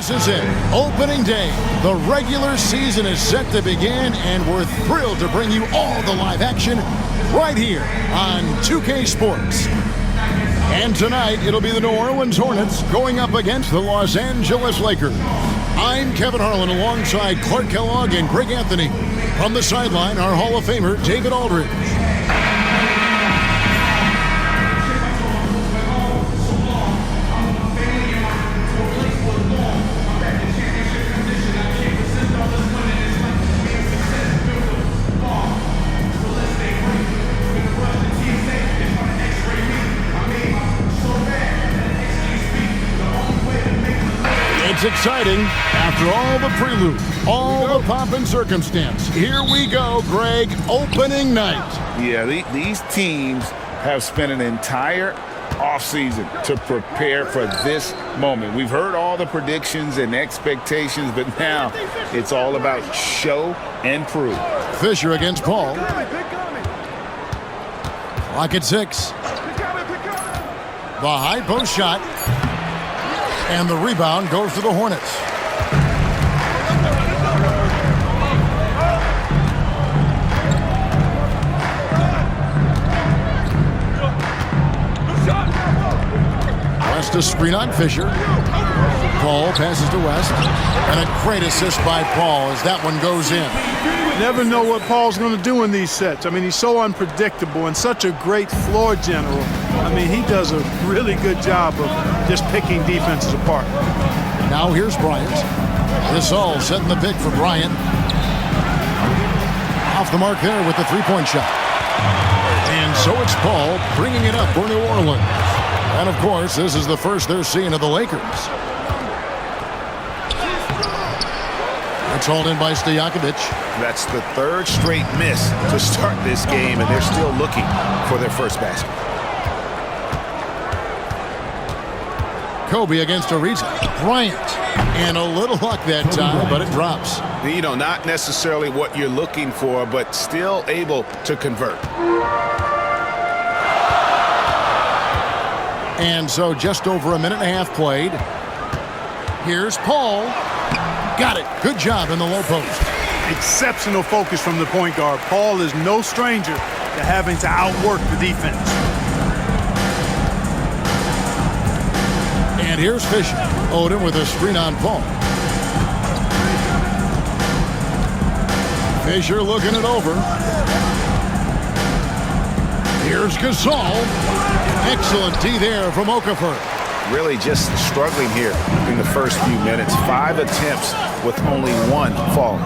This is it. Opening day. The regular season is set to begin, and we're thrilled to bring you all the live action right here on 2K Sports. And tonight, it'll be the New Orleans Hornets going up against the Los Angeles Lakers. I'm Kevin Harlan alongside Clark Kellogg and Greg Anthony. From the sideline, our Hall of Famer, David Aldridge. It's exciting after all the prelude, all the pomp and circumstance. Here we go, Greg, opening night. Yeah, these teams have spent an entire offseason to prepare for this moment. We've heard all the predictions and expectations, but now it's all about show and prove. Fisher against Paul. Lock at 6. The high post shot. And the rebound goes to the Hornets. West to screen on Fisher. Paul passes to West. And a great assist by Paul as that one goes in. Never know what Paul's going to do in these sets. I mean, he's so unpredictable and such a great floor general. I mean, he does a really good job of just picking defenses apart. Now here's Bryant. Gasol setting the pick for Bryant. Off the mark there with the three-point shot. And so it's Paul bringing it up for New Orleans. And, of course, this is the first they're seeing of the Lakers. It's hauled in by Stojakovic. That's the third straight miss to start this game, and they're still looking for their first basket. Kobe against Ariza. Bryant. And a little luck that time, but it drops. You know, not necessarily what you're looking for, but still able to convert. And so just over a minute and a half played. Here's Paul. Got it. Good job in the low post. Exceptional focus from the point guard. Paul is no stranger to having to outwork the defense. And here's Fisher. Odin with a screen on Paul. Fisher looking it over. Here's Gasol. Excellent D there from Okafor. Really just struggling here in the first few minutes. 5 attempts with only 1 fall.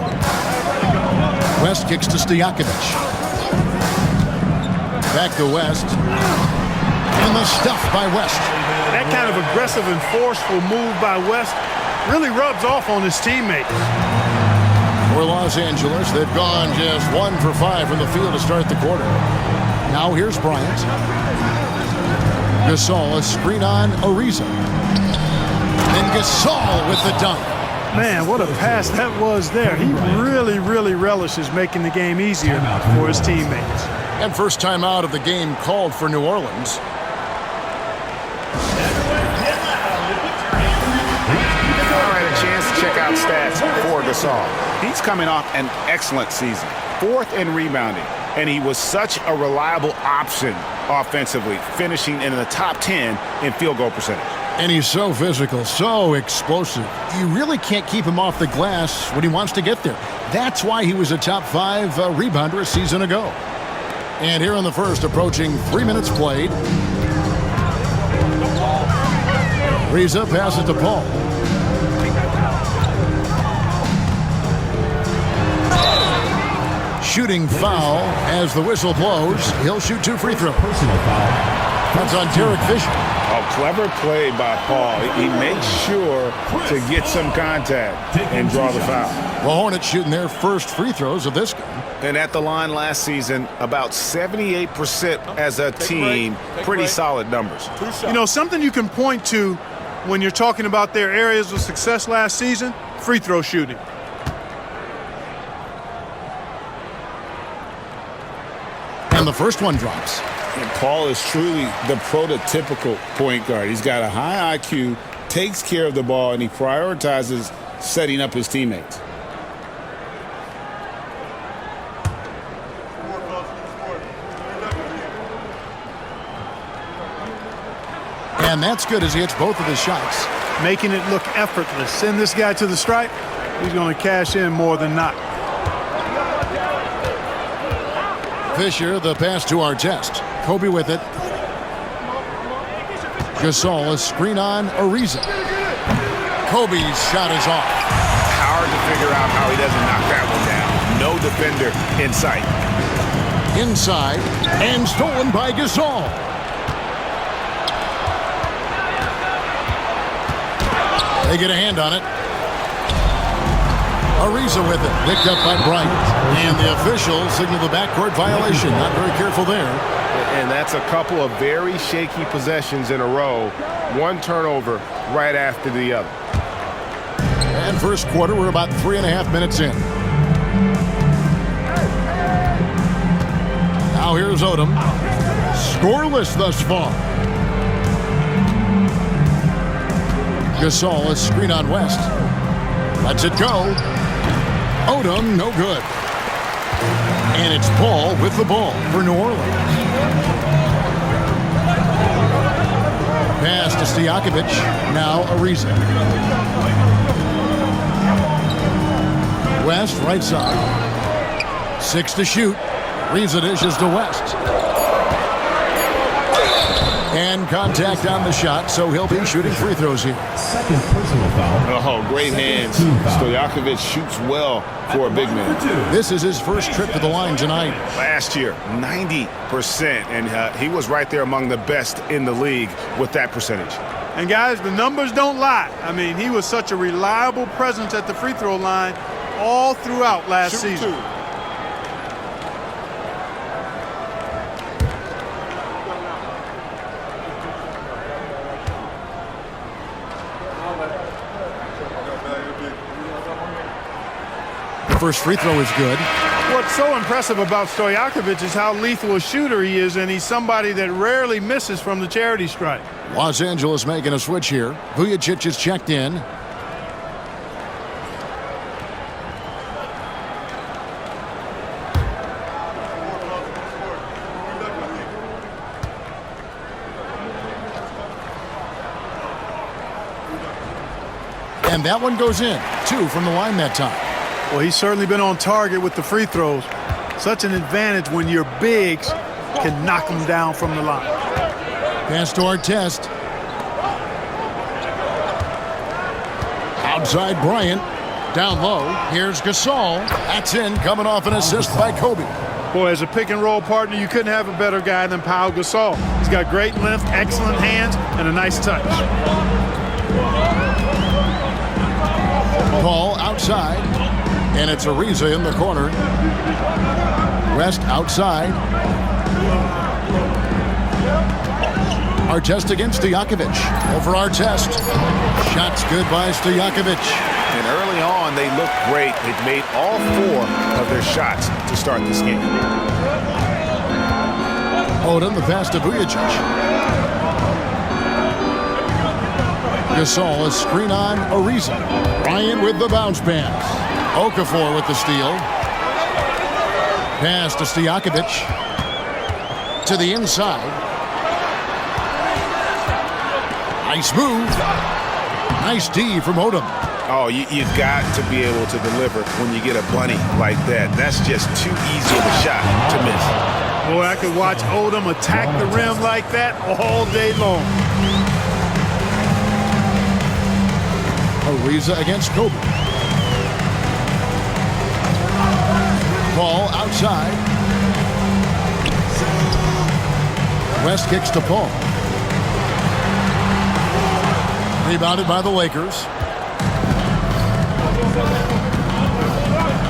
West kicks to Stojakovic. Back to West. And the stuff by West. That kind of aggressive and forceful move by West really rubs off on his teammates. For Los Angeles, they've gone just 1 for 5 from the field to start the quarter. Now here's Bryant. Gasol, a screen on Ariza. And Gasol with the dunk. Man, what a pass that was there. He really, really relishes making the game easier for his teammates. And first time out of the game called for New Orleans. All right, a chance to check out stats for Gasol. He's coming off an excellent season. 4th in rebounding. And he was such a reliable option offensively, finishing in the top 10 in field goal percentage. And he's so physical, so explosive. You really can't keep him off the glass when he wants to get there. That's why he was a top 5 rebounder a season ago. And here in the first, approaching 3 minutes played. Ariza passes to Paul. Shooting foul as the whistle blows. He'll shoot 2 free throws. That's on Derek Fisher. A clever play by Paul. He makes sure to get some contact and draw the foul. The Hornets shooting their first free throws of this game. And at the line last season, about 78% as a team. Pretty solid numbers. You know, something you can point to when you're talking about their areas of success last season, free throw shooting. And the first one drops. And Paul is truly the prototypical point guard. He's got a high IQ, takes care of the ball, and he prioritizes setting up his teammates. And that's good as he hits both of his shots. Making it look effortless. Send this guy to the stripe. He's going to cash in more than not. Fisher, the pass to Artest. Kobe with it. Gasol, a screen on Ariza. Kobe's shot is off. Hard to figure out how he doesn't knock that one down. No defender in sight. Inside, and stolen by Gasol. They get a hand on it. Ariza with it, picked up by Bryant. And the officials signal the backcourt violation. Not very careful there. And that's a couple of very shaky possessions in a row. One turnover right after the other. And first quarter, we're about 3.5 minutes in. Now here's Odom. Scoreless thus far. Gasol, a screen on West. Lets it go. Odom, no good. And it's Paul with the ball for New Orleans. Pass to Stojakovic. Now Ariza. West, right side. 6 to shoot. Ariza dishes to West. And contact on the shot, so he'll be shooting free throws here. Second personal foul. Oh, great hands. Stojakovic shoots well for a big man. This is his first trip to the line tonight. Last year, 90%, and he was right there among the best in the league with that percentage. And guys, the numbers don't lie. I mean, he was such a reliable presence at the free throw line all throughout last season. The first free throw is good. What's so impressive about Stojakovic is how lethal a shooter he is, and he's somebody that rarely misses from the charity stripe. Los Angeles making a switch here. Vujacic is checked in. And that one goes in. 2 from the line that time. Well, he's certainly been on target with the free throws. Such an advantage when your bigs can knock them down from the line. Pass to Artest. Outside Bryant. Down low. Here's Gasol. That's in, coming off an assist by Kobe. Boy, as a pick-and-roll partner, you couldn't have a better guy than Pau Gasol. He's got great length, excellent hands, and a nice touch. Paul outside. And it's Ariza in the corner. West outside. Artest against Stojakovic. Over Artest. Shots good by Stojakovic. And early on, they looked great. They've made all 4 of their shots to start this game. Odom, the pass to Vujacic. Gasol, a screen on Ariza. Bryant with the bounce pass. Okafor with the steal. Pass to Stojakovic. To the inside. Nice move. Nice D from Odom. Oh, you've got to be able to deliver when you get a bunny like that. That's just too easy of a shot to miss. Boy, I could watch Odom attack the rim like that all day long. Ariza against Kobe. Paul outside. West kicks to Paul. Rebounded by the Lakers.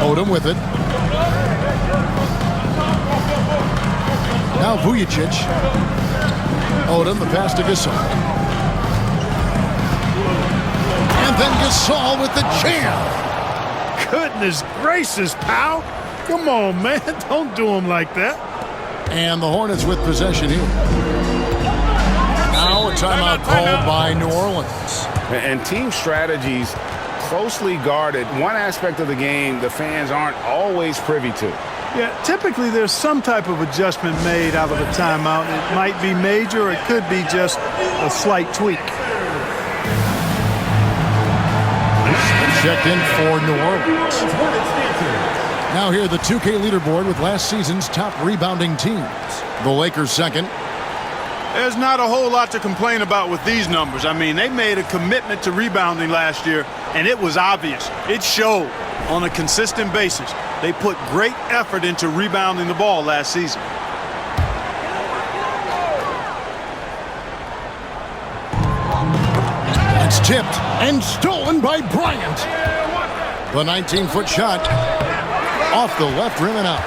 Odom with it. Now Vujacic. Odom, the pass to Gasol. And then Gasol with the jam. Goodness gracious, Pau. Come on, man. Don't do him like that. And the Hornets with possession here. Now a timeout called by New Orleans. And team strategies closely guarded. One aspect of the game the fans aren't always privy to. Yeah, typically there's some type of adjustment made out of a timeout. It might be major, or it could be just a slight tweak. Checked in for New Orleans. Now here the 2K leaderboard with last season's top rebounding teams. The Lakers second. There's not a whole lot to complain about with these numbers. I mean, they made a commitment to rebounding last year, and it was obvious. It showed on a consistent basis. They put great effort into rebounding the ball last season. It's tipped and stolen by Bryant. The 19-foot shot off the left rim and out.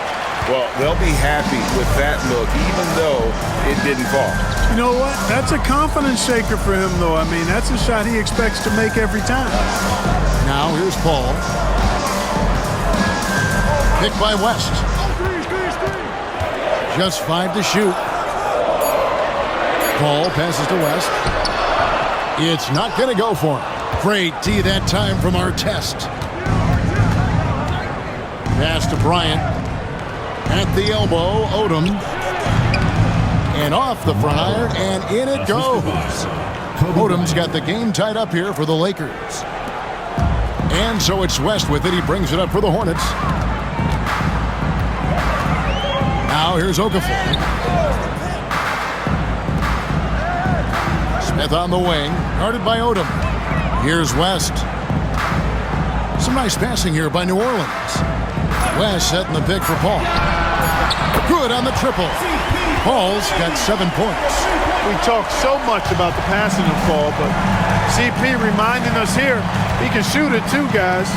Well, they'll be happy with that look, even though it didn't fall. You know what? That's a confidence shaker for him, though. I mean, that's a shot he expects to make every time. Now here's Paul. Picked by West. Just 5 to shoot. Paul passes to West. It's not going to go for him. Great D that time from Artest. Pass to Bryant. At the elbow, Odom. And off the front iron, and in it goes. Odom's got the game tied up here for the Lakers. And so it's West with it. He brings it up for the Hornets. Now here's Okafor. Smith on the wing, guarded by Odom. Here's West. Some nice passing here by New Orleans. West setting the pick for Paul. Good on the triple. Paul's got 7 points. We talk so much about the passing of Paul, but CP reminding us here, he can shoot it too, guys.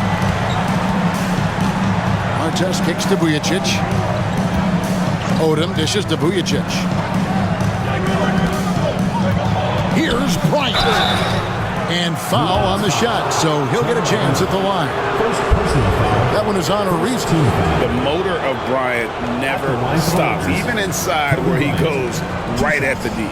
Artest kicks to Vujacic. Odom dishes to Vujacic. Here's Bryant. And foul on the shot, so he'll get a chance at the line. That one is on a reach. The motor of Bryant never stops, even inside where he goes right at the D.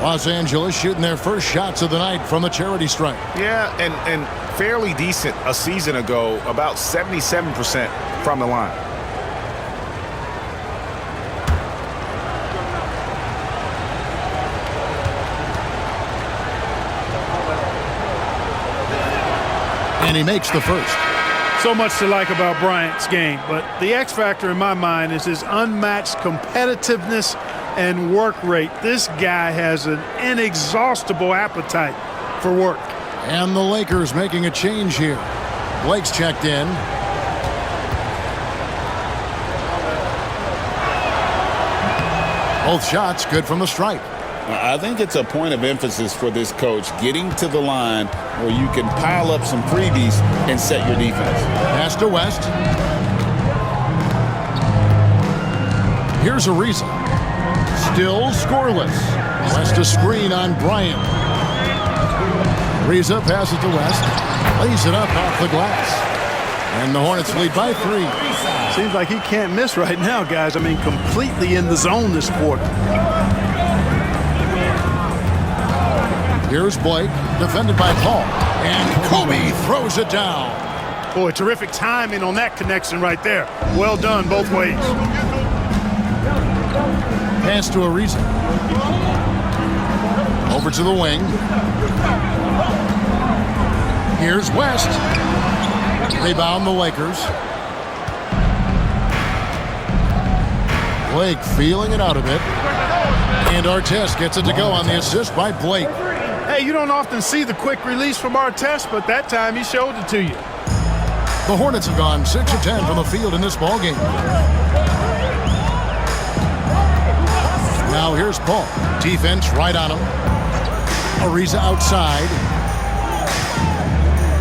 Los Angeles shooting their first shots of the night from the charity stripe. Yeah, and fairly decent a season ago, about 77% from the line. And he makes the first. So much to like about Bryant's game, but the X factor in my mind is his unmatched competitiveness and work rate. This guy has an inexhaustible appetite for work. And the Lakers making a change here. Blake's checked in. Both shots good from the stripe. I think it's a point of emphasis for this coach, getting to the line where you can pile up some freebies and set your defense. Pass to West. Here's Ariza. Still scoreless. West a screen on Bryant. Ariza passes to West. Lays it up off the glass. And the Hornets lead by 3. Seems like he can't miss right now, guys. I mean, completely in the zone this quarter. Here's Blake, defended by Paul. And Kobe throws it down. Boy, terrific timing on that connection right there. Well done both ways. Pass to Ariza. Over to the wing. Here's West. Rebound the Lakers. Blake feeling it out a bit. And Artest gets it to go on the assist by Blake. Hey, you don't often see the quick release from Artest, but that time he showed it to you. The Hornets have gone 6 of 10 from the field in this ball game. Now here's Paul. Defense right on him. Ariza outside.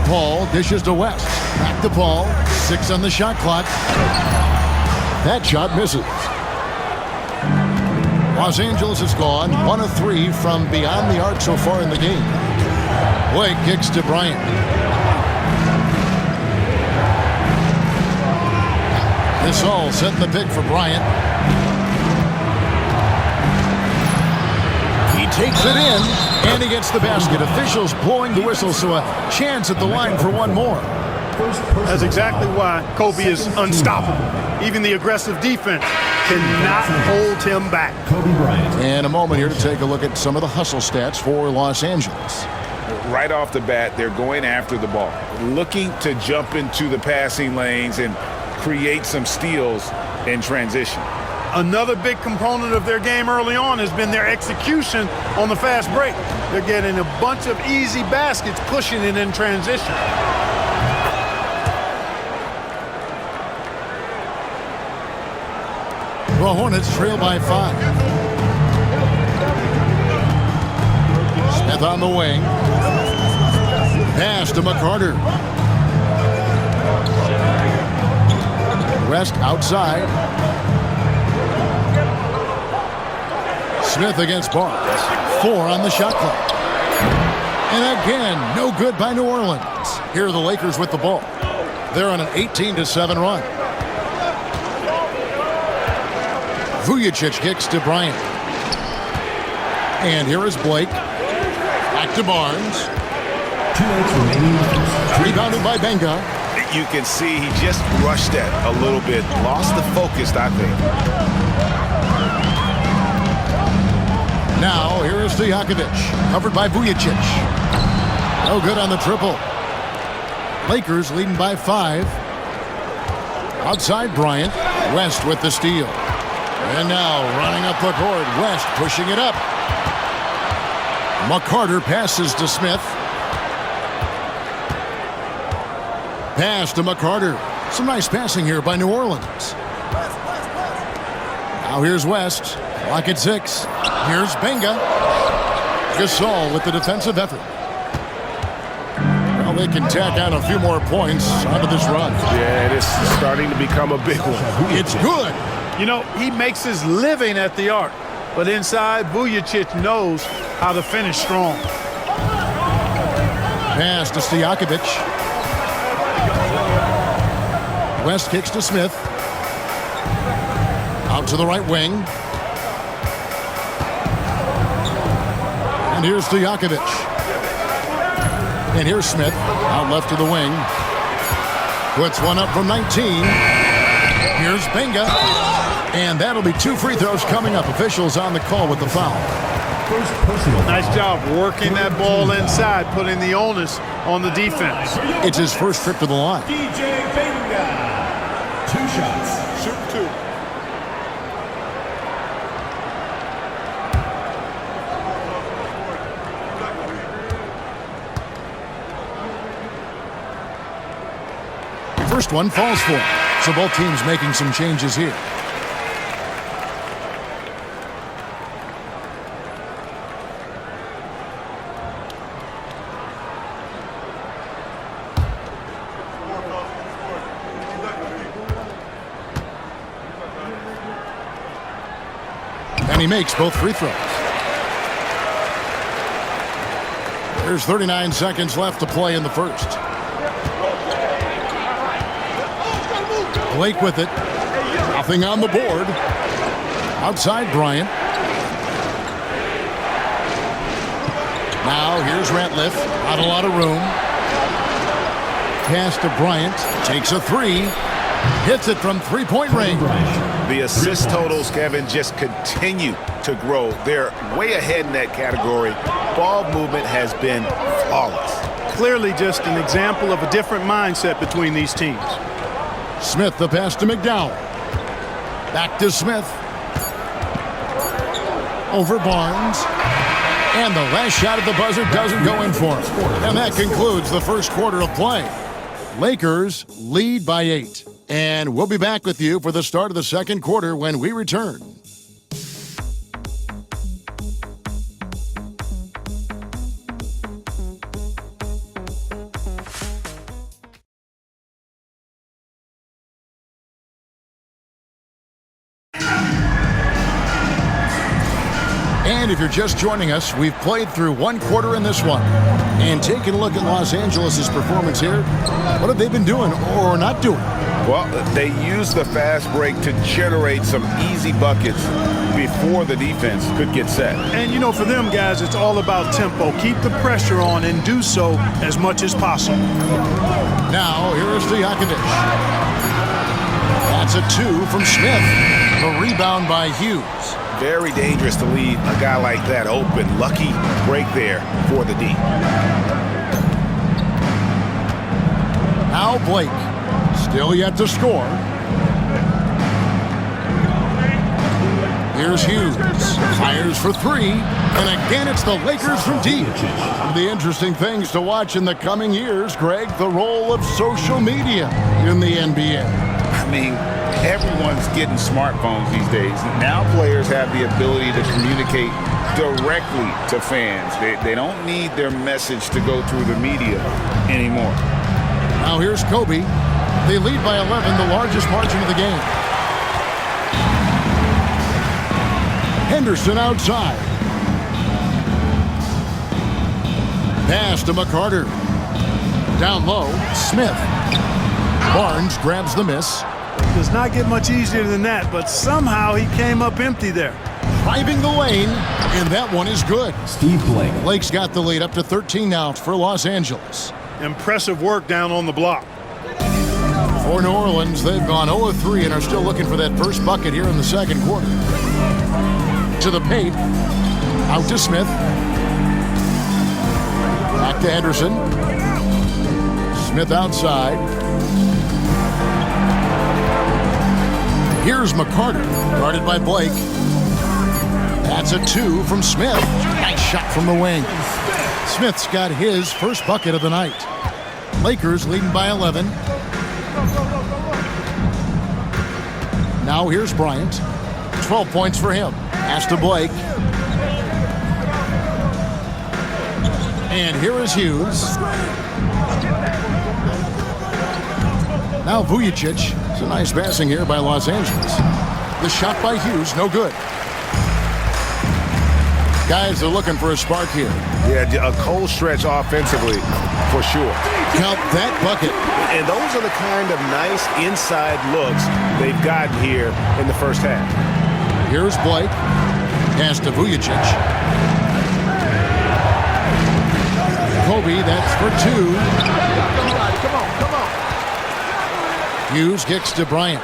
Paul dishes to West. Back to Paul. 6 on the shot clock. That shot misses. Los Angeles has gone 1 of 3 from beyond the arc so far in the game. Blake kicks to Bryant. This all setting the pick for Bryant. He takes it in, and he gets the basket. Officials blowing the whistle, so a chance at the line for one more. That's exactly why Kobe is unstoppable. Even the aggressive defense cannot hold him back. Kobe Bryant. And a moment here to take a look at some of the hustle stats for Los Angeles. Right off the bat, they're going after the ball, looking to jump into the passing lanes and create some steals in transition. Another big component of their game early on has been their execution on the fast break. They're getting a bunch of easy baskets, pushing it in transition. The Hornets trail by 5. Smith on the wing. Pass to McCarter. West outside. Smith against Barnes. 4 on the shot clock. And again, no good by New Orleans. Here are the Lakers with the ball. They're on an 18-7 run. Vujacic kicks to Bryant. And here is Blake. Back to Barnes. 2 minutes remaining. Rebounded by Benga. You can see he just rushed that a little bit, lost the focus, I think. Now, here is Stojakovic, covered by Vujacic. No good on the triple. Lakers leading by 5. Outside Bryant. West with the steal. And now, running up the court, West pushing it up. McCarter passes to Smith. Pass to McCarter. Some nice passing here by New Orleans. Now here's West. Clock at 6. Here's Benga. Gasol with the defensive effort. Well, they can tack on a few more points onto this run. Yeah, it is starting to become a big one. It's good. You know, he makes his living at the arc, but inside, Vujacic knows how to finish strong. Pass to Stojakovic. West kicks to Smith. Out to the right wing. And here's Stojakovic. And here's Smith. Out left to the wing. Puts one up from 19. Here's Benga. And that'll be 2 free throws coming up. Officials on the call with the foul. First personal foul. Nice job working that ball inside, putting the onus on the defense. It's his first trip to the line. DJ Benga. 2 shots. Shoot 2. First one falls for him. So both teams making some changes here. And he makes both free throws. There's 39 seconds left to play in the first. Blake with it. Nothing on the board. Outside Bryant. Now here's Ratliff. Not a lot of room. Pass to Bryant. Takes a 3. Hits it from 3-point range. The assist totals, Kevin, just continue to grow. They're way ahead in that category. Ball movement has been flawless. Clearly just an example of a different mindset between these teams. Smith, the pass to McDowell. Back to Smith. Over Barnes. And the last shot at the buzzer doesn't go in for him. And that concludes the first quarter of play. Lakers lead by 8. And we'll be back with you for the start of the second quarter when we return. And if you're just joining us, we've played through one quarter in this one. And taking a look at Los Angeles' performance here, what have they been doing or not doing? Well, they used the fast break to generate some easy buckets before the defense could get set. And, you know, for them guys, it's all about tempo. Keep the pressure on and do so as much as possible. Now, here's Stojakovic. That's a 2 from Smith. The rebound by Hughes. Very dangerous to leave a guy like that open. Lucky break there for the D. Now Blake. Still yet to score. Here's Hughes. Fires for 3. And again, it's the Lakers from deep. The interesting things to watch in the coming years, Greg, the role of social media in the NBA. I mean, everyone's getting smartphones these days. Now players have the ability to communicate directly to fans. They don't need their message to go through the media anymore. Now here's Kobe. They lead by 11, the largest margin of the game. Henderson outside. Pass to McCarter. Down low, Smith. Barnes grabs the miss. Does not get much easier than that, but somehow he came up empty there. Driving the lane, and that one is good. Steve Blake. Blake's got the lead up to 13 now for Los Angeles. Impressive work down on the block. For New Orleans, they've gone 0-3 and are still looking for that first bucket here in the second quarter. To the paint. Out to Smith. Back to Henderson. Smith outside. Here's McCarter, guarded by Blake. That's a 2 from Smith. Nice shot from the wing. Smith's got his first bucket of the night. Lakers leading by 11. Now here's Bryant. 12 points for him. Pass to Blake. And here is Hughes. Now Vujacic. It's a nice passing here by Los Angeles. The shot by Hughes, no good. Guys are looking for a spark here. Yeah, a cold stretch offensively, for sure. Count that bucket. And those are the kind of nice inside looks they've gotten here in the first half. Here's Blake. Pass to Vujacic. Kobe, that's for 2. Come on. Hughes kicks to Bryant.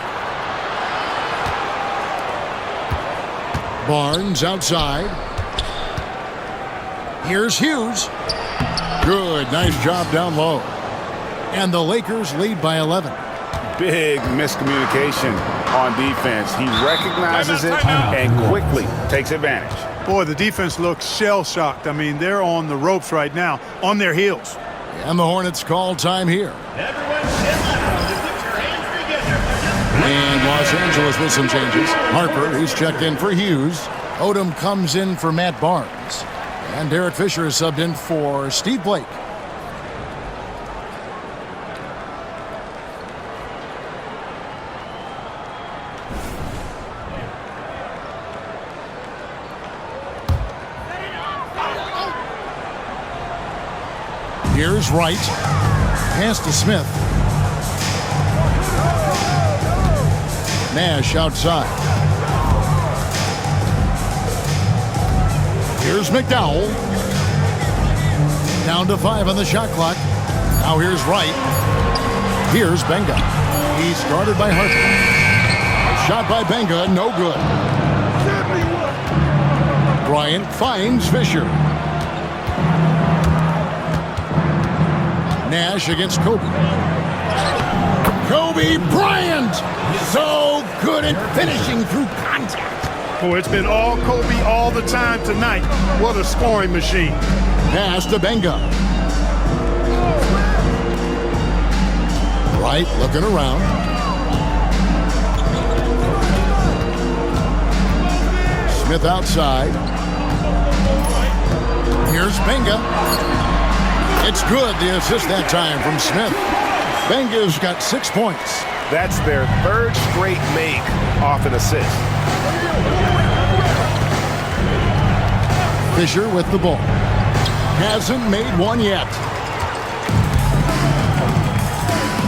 Barnes outside. Here's Hughes. Good, nice job down low. And the Lakers lead by 11. Big miscommunication on defense. He recognizes it and quickly takes advantage. Boy, the defense looks shell-shocked. I mean, they're on the ropes right now, on their heels. And the Hornets call time here. And Los Angeles with some changes. Harper, he's checked in for Hughes. Odom comes in for Matt Barnes. And Derek Fisher is subbed in for Steve Blake. Here's Wright. Pass to Smith. Nash outside. Here's McDowell. Down to 5 on the shot clock. Now here's Wright. Here's Benga. He's guarded by Harper. Shot by Benga, no good. Bryant finds Fisher. Nash against Kobe. Kobe Bryant! So good at finishing through contact. Boy, it's been all Kobe all the time tonight. What a scoring machine. Pass to Benga. Wright looking around. Smith outside. Here's Benga. It's good, the assist that time from Smith. Benga's got 6 points. That's their third straight make off an assist. Fisher with the ball. Hasn't made one yet.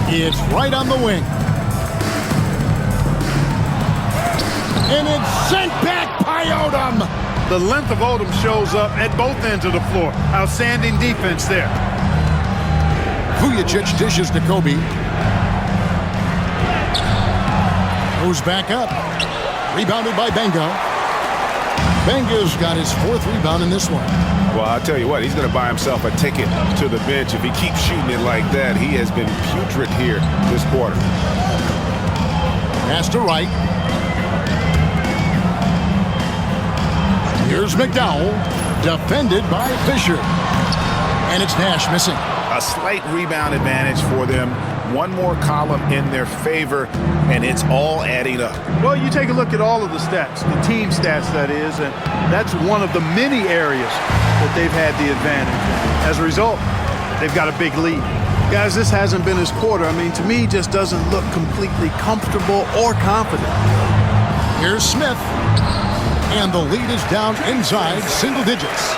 It's right on the wing. And it's sent back by Odom. The length of Odom shows up at both ends of the floor. Outstanding defense there. Vujacic dishes to Kobe. Goes back up. Rebounded by Benga. Benga's got his 4th rebound in this one. Well, I'll tell you what, he's going to buy himself a ticket to the bench if he keeps shooting it like that. He has been putrid here this quarter. Pass to Wright. Here's McDowell, defended by Fisher. And it's Nash missing. A slight rebound advantage for them. One more column in their favor, and it's all adding up. Well, you take a look at all of the stats, the team stats, that is, and that's one of the many areas that they've had the advantage. As a result, they've got a big lead. Guys, this hasn't been his quarter. I mean, to me, just doesn't look completely comfortable or confident. Here's Smith. And the lead is down inside single digits.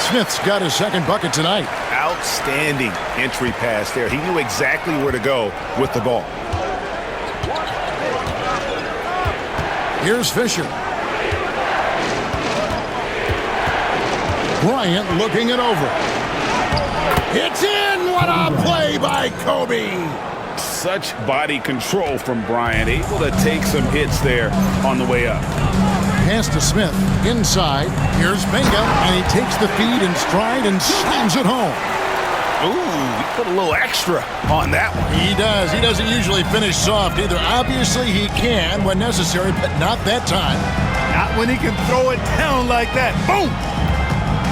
Smith's got his 2nd bucket tonight. Outstanding entry pass there. He knew exactly where to go with the ball. Here's Fisher. Bryant looking it over. It's in! What a play by Kobe! Such body control from Bryant. Able to take some hits there on the way up. Pass to Smith. Inside. Here's Benga. And he takes the feed in stride and slams it home. Ooh, he put a little extra on that one. He does. He doesn't usually finish soft either. Obviously, he can when necessary, but not that time. Not when he can throw it down like that. Boom!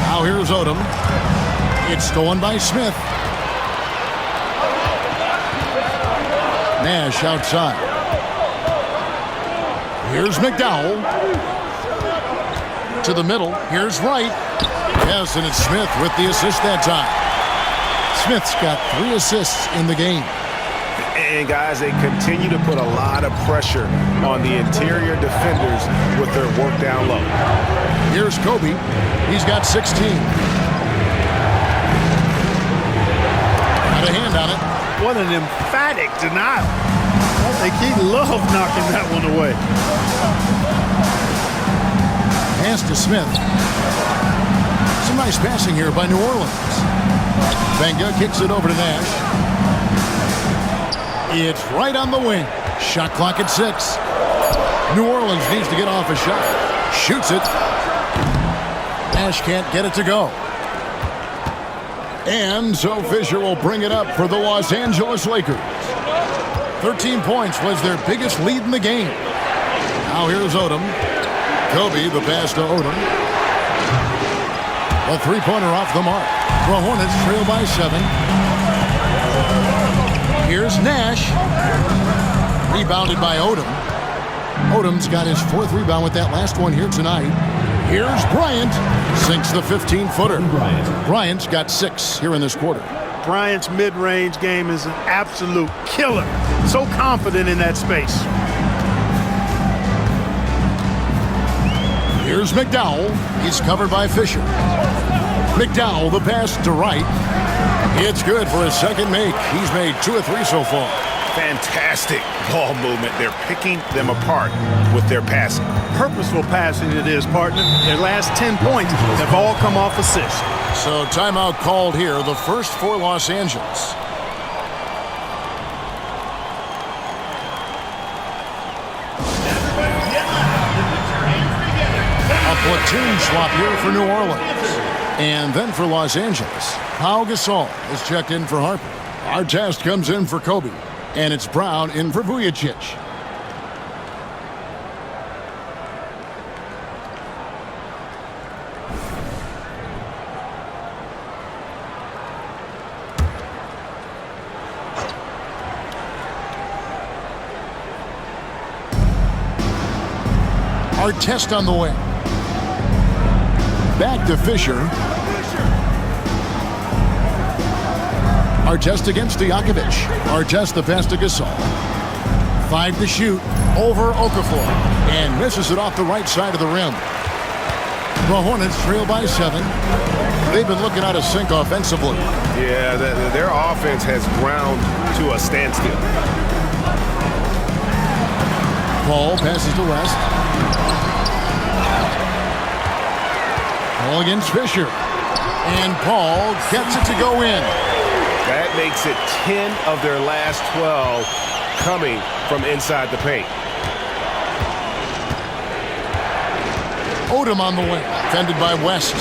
Now here's Odom. It's stolen by Smith. Nash outside. Here's McDowell. To the middle. Here's Wright. Yes, and it's Smith with the assist that time. Smith's got 3 assists in the game. And guys, they continue to put a lot of pressure on the interior defenders with their work down low. Here's Kobe. He's got 16. Got a hand on it. What an emphatic denial. I think he loved knocking that one away. Pass to Smith. Some nice passing here by New Orleans. Benga kicks it over to Nash. It's right on the wing. Shot clock at 6. New Orleans needs to get off a shot. Shoots it. Nash can't get it to go. And so Fisher will bring it up for the Los Angeles Lakers. 13 points was their biggest lead in the game. Now here's Odom. Kobe, the pass to Odom. A 3-pointer off the mark. The Hornets trail by 7. Here's Nash. Rebounded by Odom. Odom's got his 4th rebound with that last one here tonight. Here's Bryant. Sinks the 15-footer. Bryant's got 6 here in this quarter. Bryant's mid-range game is an absolute killer. So confident in that space. Here's McDowell. He's covered by Fisher. McDowell, the pass to Wright. It's good for his 2nd make. He's made 2 of 3 so far. Fantastic ball movement. They're picking them apart with their passing. Purposeful passing it is, partner. Their last 10 points have all come off assists. So timeout called here, the first for Los Angeles. A platoon swap here for New Orleans. And then for Los Angeles, Pau Gasol is checked in for Harper. Artest comes in for Kobe. And it's Brown in for Vujacic. Artest on the way. Back to Fisher. Artest against Stojakovic. Artest the pass to Gasol. 5 to shoot over Okafor. And misses it off the right side of the rim. The Hornets trail by 7. They've been looking out of sync offensively. Yeah, their offense has ground to a standstill. Paul passes to West. Paul against Fisher. And Paul gets it to go in. That makes it 10 of their last 12 coming from inside the paint. Odom on the wing, defended by West.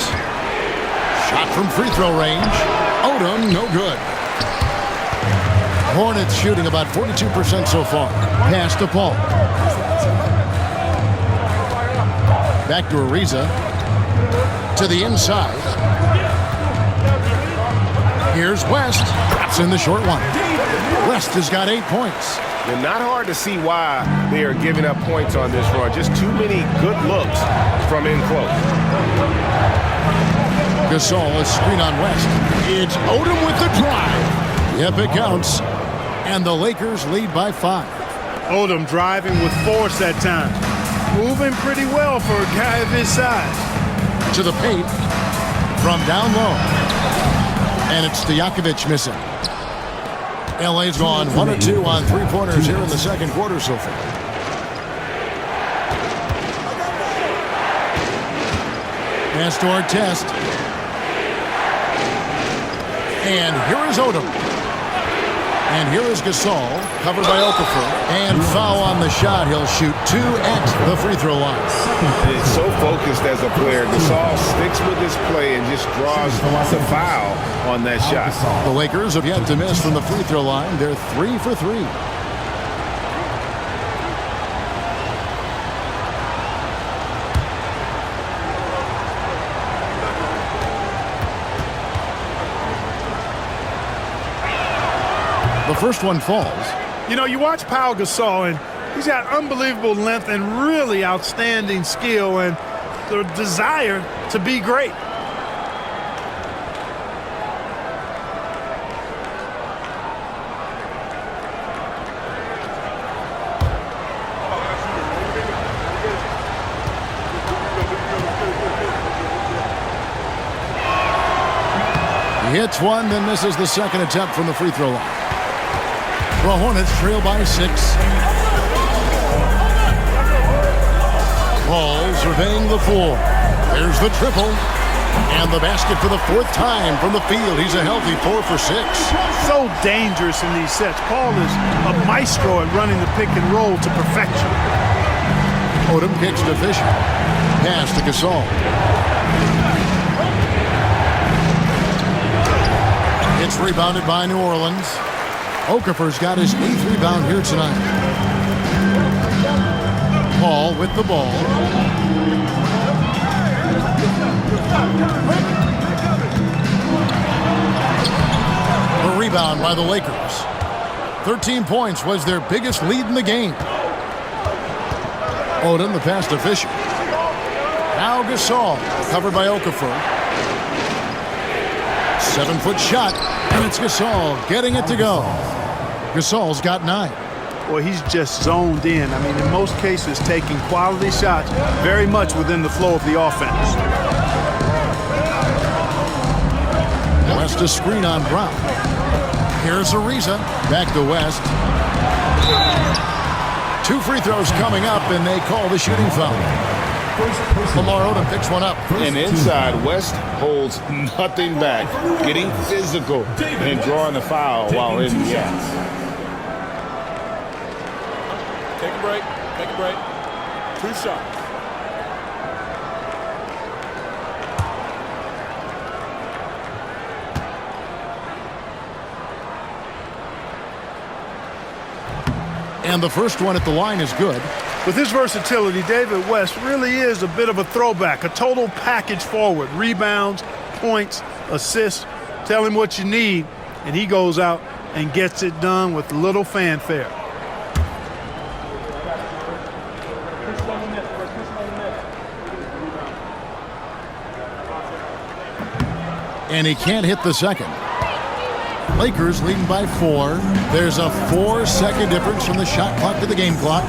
Shot from free throw range. Odom, no good. Hornets shooting about 42% so far. Pass to Paul. Back to Ariza. To the inside. Here's West. That's in the short one. West has got 8 points. And not hard to see why they are giving up points on this run. Just too many good looks from in close. Gasol, a screen on West. It's Odom with the drive. Yep, it counts. And the Lakers lead by 5. Odom driving with force that time. Moving pretty well for a guy of his size. To the paint from down low. And it's Stojakovic missing. LA's gone 1 of 2 on 3-pointers here in the second quarter so far. Pass to Artest. And here is Odom. And here is Gasol, covered by Okafor. And foul on the shot. He'll shoot 2 at the free throw line. It's so focused as a player. Gasol sticks with his play and just draws the foul on that shot. The Lakers have yet to miss from the free throw line. They're 3 for 3. The first one falls. You know, you watch Pau Gasol, and he's got unbelievable length and really outstanding skill and the desire to be great. He hits one, then misses the second attempt from the free throw line. The Hornets trail by 6. Paul surveying the floor. There's the triple. And the basket for the 4th time from the field. He's a healthy 4 for 6. So dangerous in these sets. Paul is a maestro at running the pick and roll to perfection. Odom kicks to Fisher. Pass to Gasol. It's rebounded by New Orleans. Okafor's got his 8th rebound here tonight. Paul with the ball. The rebound by the Lakers. 13 points was their biggest lead in the game. Odom, the pass to Fisher. Now Gasol, covered by Okafor. 7-foot shot, and it's Gasol getting it to go. Gasol's got 9. Well, he's just zoned in. I mean, in most cases, taking quality shots very much within the flow of the offense. West a screen on Brown. Here's Ariza. Back to West. 2 free throws coming up, and they call the shooting foul. Lamar Odom picks one up. And inside, West holds nothing back, getting physical and drawing the foul while in the act. Take a break. Take a break. 2 shots. And the first one at the line is good. With his versatility, David West really is a bit of a throwback, a total package forward. Rebounds, points, assists. Tell him what you need, and he goes out and gets it done with little fanfare. And he can't hit the second. Lakers leading by 4. There's a 4-second difference from the shot clock to the game clock.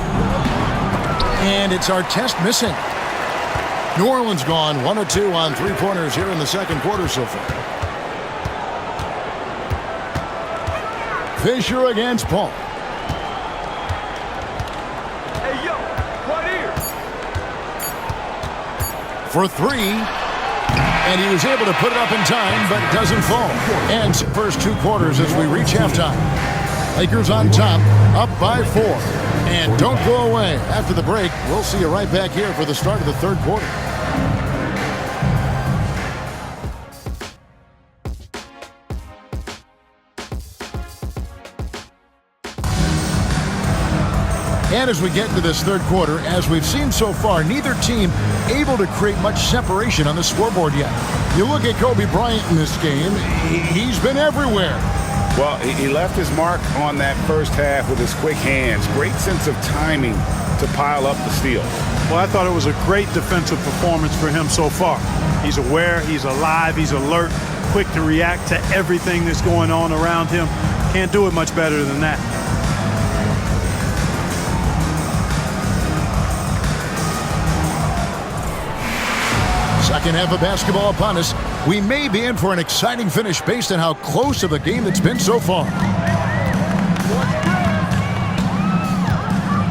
And it's Artest missing. New Orleans gone 1 of 2 on 3-pointers here in the second quarter so far. Fisher against Paul. Hey, yo, right here. For 3. And he was able to put it up in time, but doesn't fall. And first 2 quarters as we reach halftime. Lakers on top, up by 4. And don't go away. After the break, we'll see you right back here for the start of the 3rd quarter. And as we get into this 3rd quarter, as we've seen so far, neither team able to create much separation on the scoreboard yet. You look at Kobe Bryant in this game, he's been everywhere. Well, he left his mark on that first half with his quick hands. Great sense of timing to pile up the steals. Well, I thought it was a great defensive performance for him so far. He's aware, he's alive, he's alert, quick to react to everything that's going on around him. Can't do it much better than that. Second half of basketball upon us. We may be in for an exciting finish based on how close of a game it's been so far.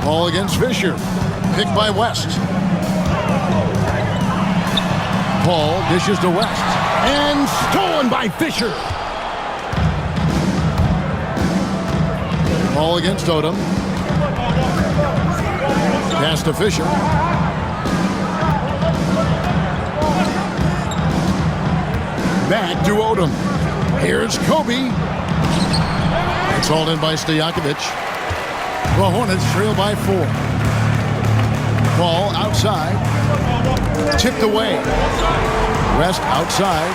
Ball against Fisher. Picked by West. Paul dishes to West. And stolen by Fisher. Ball against Odom. Pass to Fisher. Back to Odom. Here's Kobe. It's hauled in by Stojakovic. The Hornets trail by 4. Ball outside. Tipped away. West outside.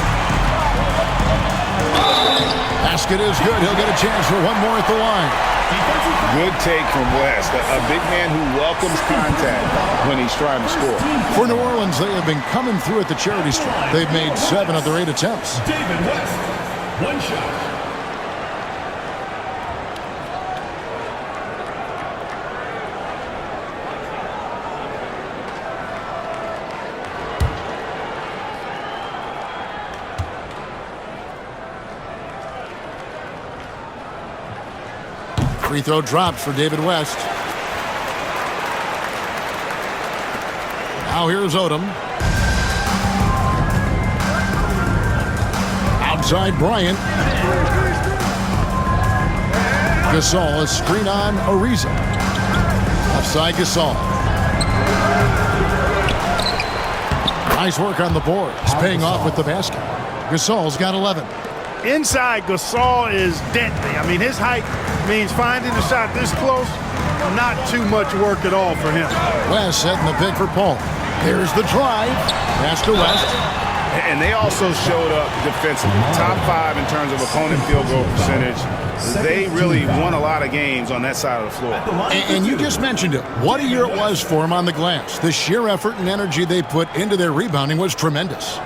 Basket is good. He'll get a chance for one more at the line. Good take from West. A big man who welcomes contact when he's trying to score. For New Orleans, they have been coming through at the charity stripe. They've made 7 of their 8 attempts. David West, 1 shot. Free throw drops for David West. Now here's Odom. Outside Bryant. Gasol, a screen on Ariza. Offside Gasol. Nice work on the board. It's paying off with the basket. Gasol's got 11. Inside, Gasol is deadly. I mean, his height means finding a shot this close, not too much work at all for him. West setting the pick for Paul. There's the drive. Pass to West. And they also showed up defensively. Top 5 in terms of opponent field goal percentage. They really won a lot of games on that side of the floor. And you just mentioned it. What a year it was for them on the glass. The sheer effort and energy they put into their rebounding was tremendous.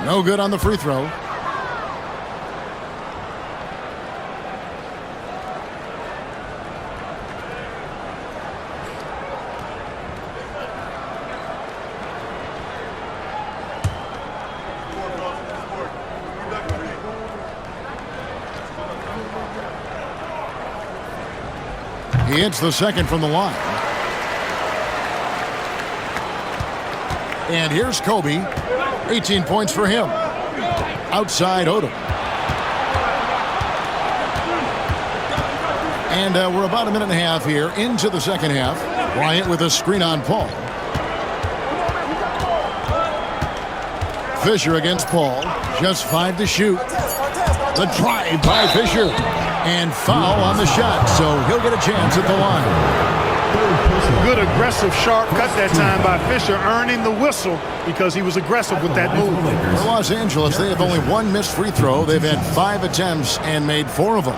No good on the free throw. He hits the second from the line. And here's Kobe. 18 points for him. Outside Odom. And we're about a minute and a half here into the second half. Bryant with a screen on Paul. Fisher against Paul. Just 5 to shoot. The drive by Fisher. And foul on the shot, so he'll get a chance at the line. Good aggressive sharp cut that time by Fisher, earning the whistle because he was aggressive with that move. For Los Angeles, they have only 1 missed free throw. They've had 5 attempts and made 4 of them.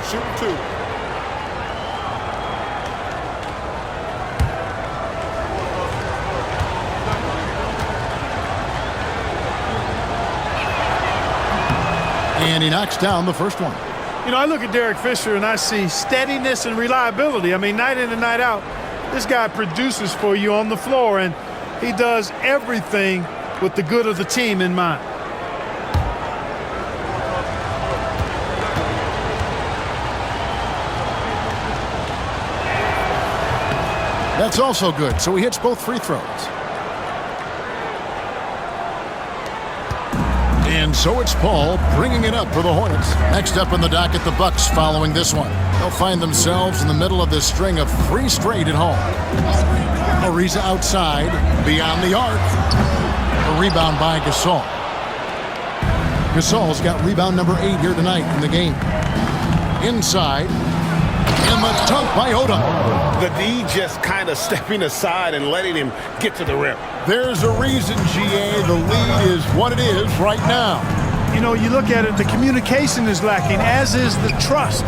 Shoot 2. And he knocks down the first one. You know, I look at Derek Fisher and I see steadiness and reliability. I mean, night in and night out, this guy produces for you on the floor, and he does everything with the good of the team in mind. That's also good, so he hits both free throws. And so it's Paul bringing it up for the Hornets. Next up in the docket, the Bucks following this one. They'll find themselves in the middle of this string of 3 straight at home. Ariza outside, beyond the arc. A rebound by Gasol. Gasol's got rebound number 8 here tonight in the game. Inside, and the dunk by Odom. The D just kind of stepping aside and letting him get to the rim. There's a reason, GA, the lead is what it is right now. You know, you look at it, the communication is lacking, as is the trust.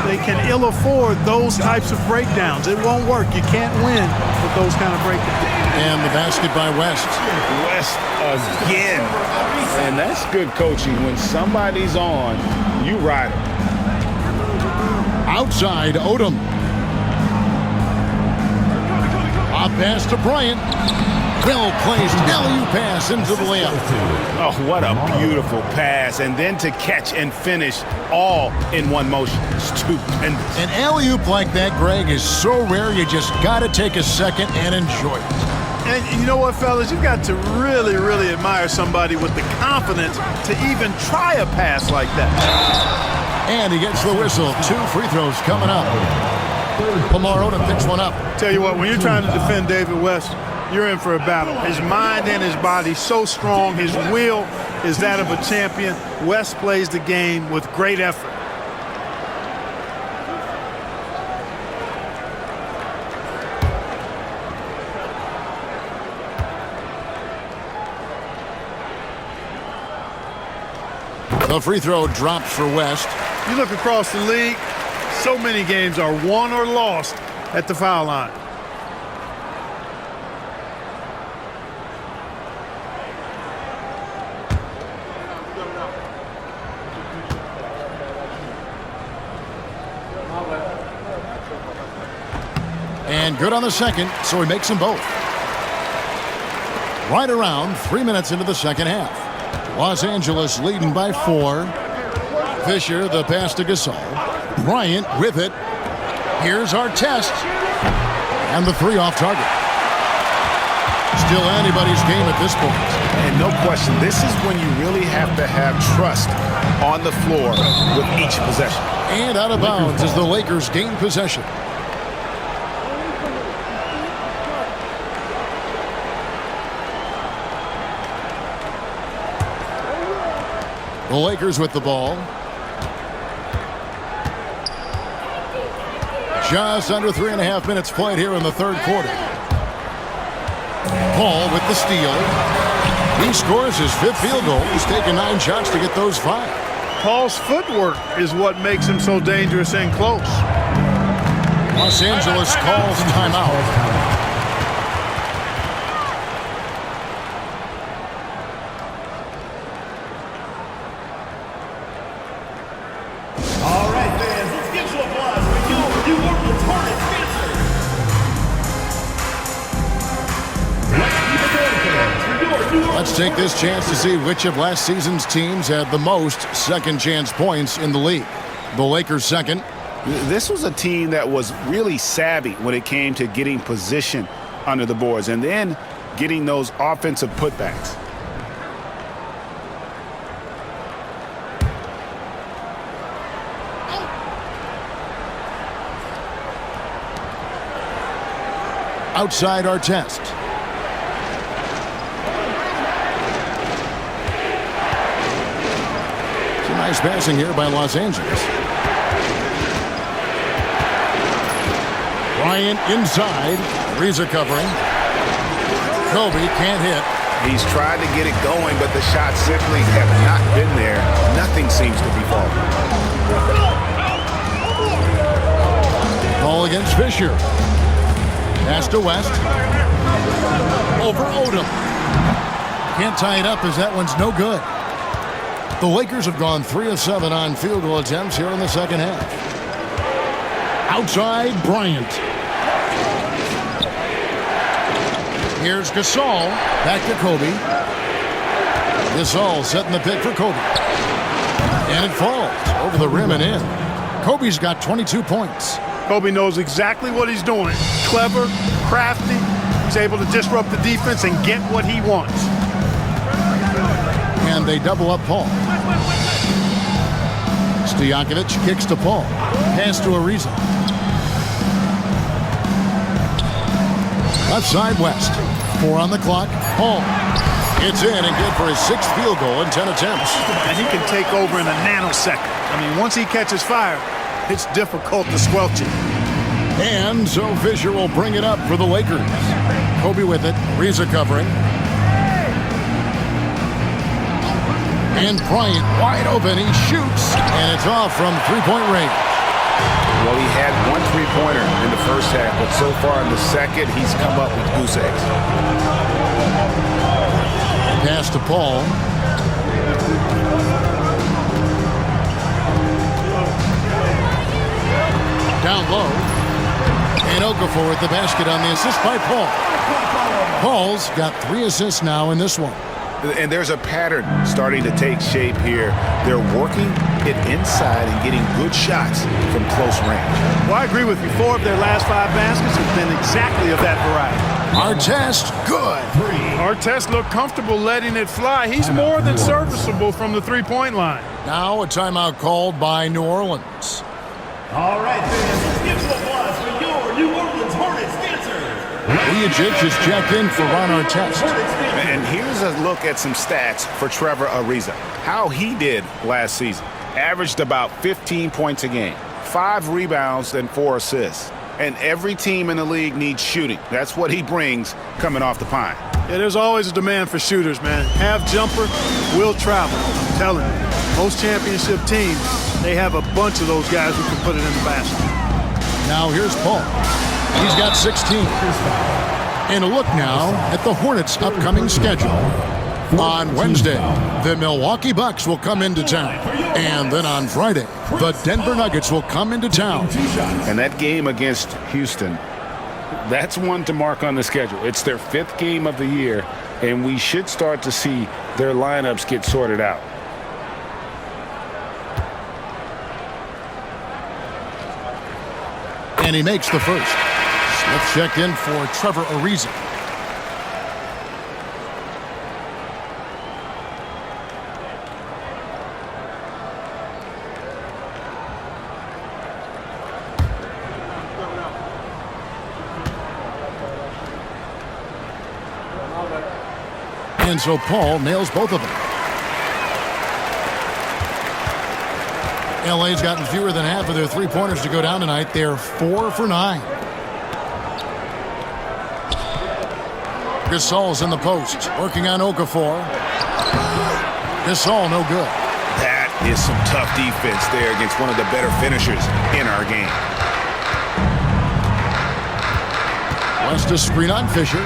They can ill afford those types of breakdowns. It won't work. You can't win with those kind of breakdowns. And the basket by West. West again. And that's good coaching. When somebody's on, you ride it. Outside, Odom. A pass to Bryant. Well placed alley-oop pass into the layup. Oh, what a beautiful pass. And then to catch and finish all in one motion. Stupendous. An alley-oop like that, Greg, is so rare you just got to take a second and enjoy it. And you know what, fellas? You've got to really, really admire somebody with the confidence to even try a pass like that. And he gets the whistle. 2 free throws coming up. Lamar Odom picks one up. Tell you what, when you're trying to defend David West, you're in for a battle. His mind and his body so strong. His will is that of a champion. West plays the game with great effort. The free throw drops for West. You look across the league, so many games are won or lost at the foul line. And good on the second, so he makes them both. Right around 3 minutes into the second half. Los Angeles leading by 4. Fisher, the pass to Gasol. Bryant with it. Here's our test. And the 3 off target. Still anybody's game at this point. And no question, this is when you really have to have trust on the floor with each possession. And out of bounds as the Lakers gain possession. The Lakers with the ball. Just under 3.5 minutes played here in the third quarter. Paul with the steal. He scores his 5th field goal. He's taken 9 shots to get those 5. Paul's footwork is what makes him so dangerous and close. Los Angeles calls timeout. Let's take this chance to see which of last season's teams had the most second chance points in the league. The Lakers second. This was a team that was really savvy when it came to getting position under the boards and then getting those offensive putbacks. Outside our test. Nice passing here by Los Angeles. Bryant inside. Ariza covering. Kobe can't hit. He's tried to get it going, but the shots simply have not been there. Nothing seems to be falling. Ball against Fisher. Pass to West. Over Odom. Can't tie it up as that one's no good. The Lakers have gone 3 of 7 on field goal attempts here in the second half. Outside, Bryant. Here's Gasol. Back to Kobe. Gasol setting the pick for Kobe. And it falls over the rim and in. Kobe's got 22 points. Kobe knows exactly what he's doing. Clever, crafty. He's able to disrupt the defense and get what he wants. And they double up Paul. Stojakovic kicks to Paul. Pass to Ariza. Left side West. 4 on the clock. Paul. It's in and good for his 6th field goal in 10 attempts. And he can take over in a nanosecond. I mean, once he catches fire, it's difficult to squelch it. And so Fisher will bring it up for the Lakers. Kobe with it. Ariza covering. And Bryant wide open. He shoots. And it's off from three-point range. Well, he had one three-pointer in the first half, but so far in the second, he's come up with goose eggs. Pass to Paul. Down low. And Okafor with the basket on the assist by Paul. Paul's got 3 assists now in this one. And there's a pattern starting to take shape here. They're working it inside and getting good shots from close range. Well, I agree with you. 4 of their last 5 baskets have been exactly of that variety. Artest, good. Artest looked comfortable letting it fly. He's more than serviceable from the three-point line. Now a timeout called by New Orleans. All right, fans, let's give some applause for your New Orleans Hornets dancers. Vujacic is checked in for Ron Artest. And here's a look at some stats for Trevor Ariza. How he did last season. Averaged about 15 points a game, 5 rebounds and 4 assists. And every team in the league needs shooting. That's what he brings coming off the pine. Yeah, there's always a demand for shooters, man. Have jumper, will travel. I'm telling you, most championship teams, they have a bunch of those guys who can put it in the basket. Now here's Paul. He's got 16. And a look now at the Hornets' upcoming schedule. On Wednesday, the Milwaukee Bucks will come into town. And then on Friday, the Denver Nuggets will come into town. And that game against Houston, that's one to mark on the schedule. It's their 5th game of the year, and we should start to see their lineups get sorted out. And he makes the first. Smith checked in for Trevor Ariza. And so Paul nails both of them. LA's gotten fewer than half of their three-pointers to go down tonight. They're 4 for 9. Gasol's in the post, working on Okafor. Gasol no good. That is some tough defense there against one of the better finishers in our game. West to screen on Fisher.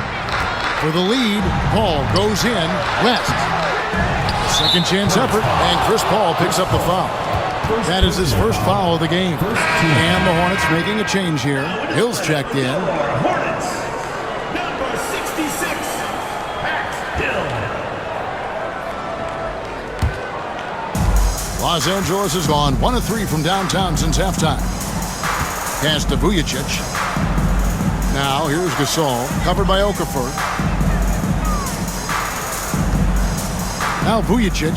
For the lead, Paul goes in. West. Second chance effort, and Chris Paul picks up the foul. That is his first foul of the game. And the Hornets making a change here. Hill's checked in. Hornets, number 66, Pat Hill. Los Angeles has gone 1 of 3 from downtown since halftime. Pass to Vujacic. Now here's Gasol, covered by Okafor. Now Vujacic,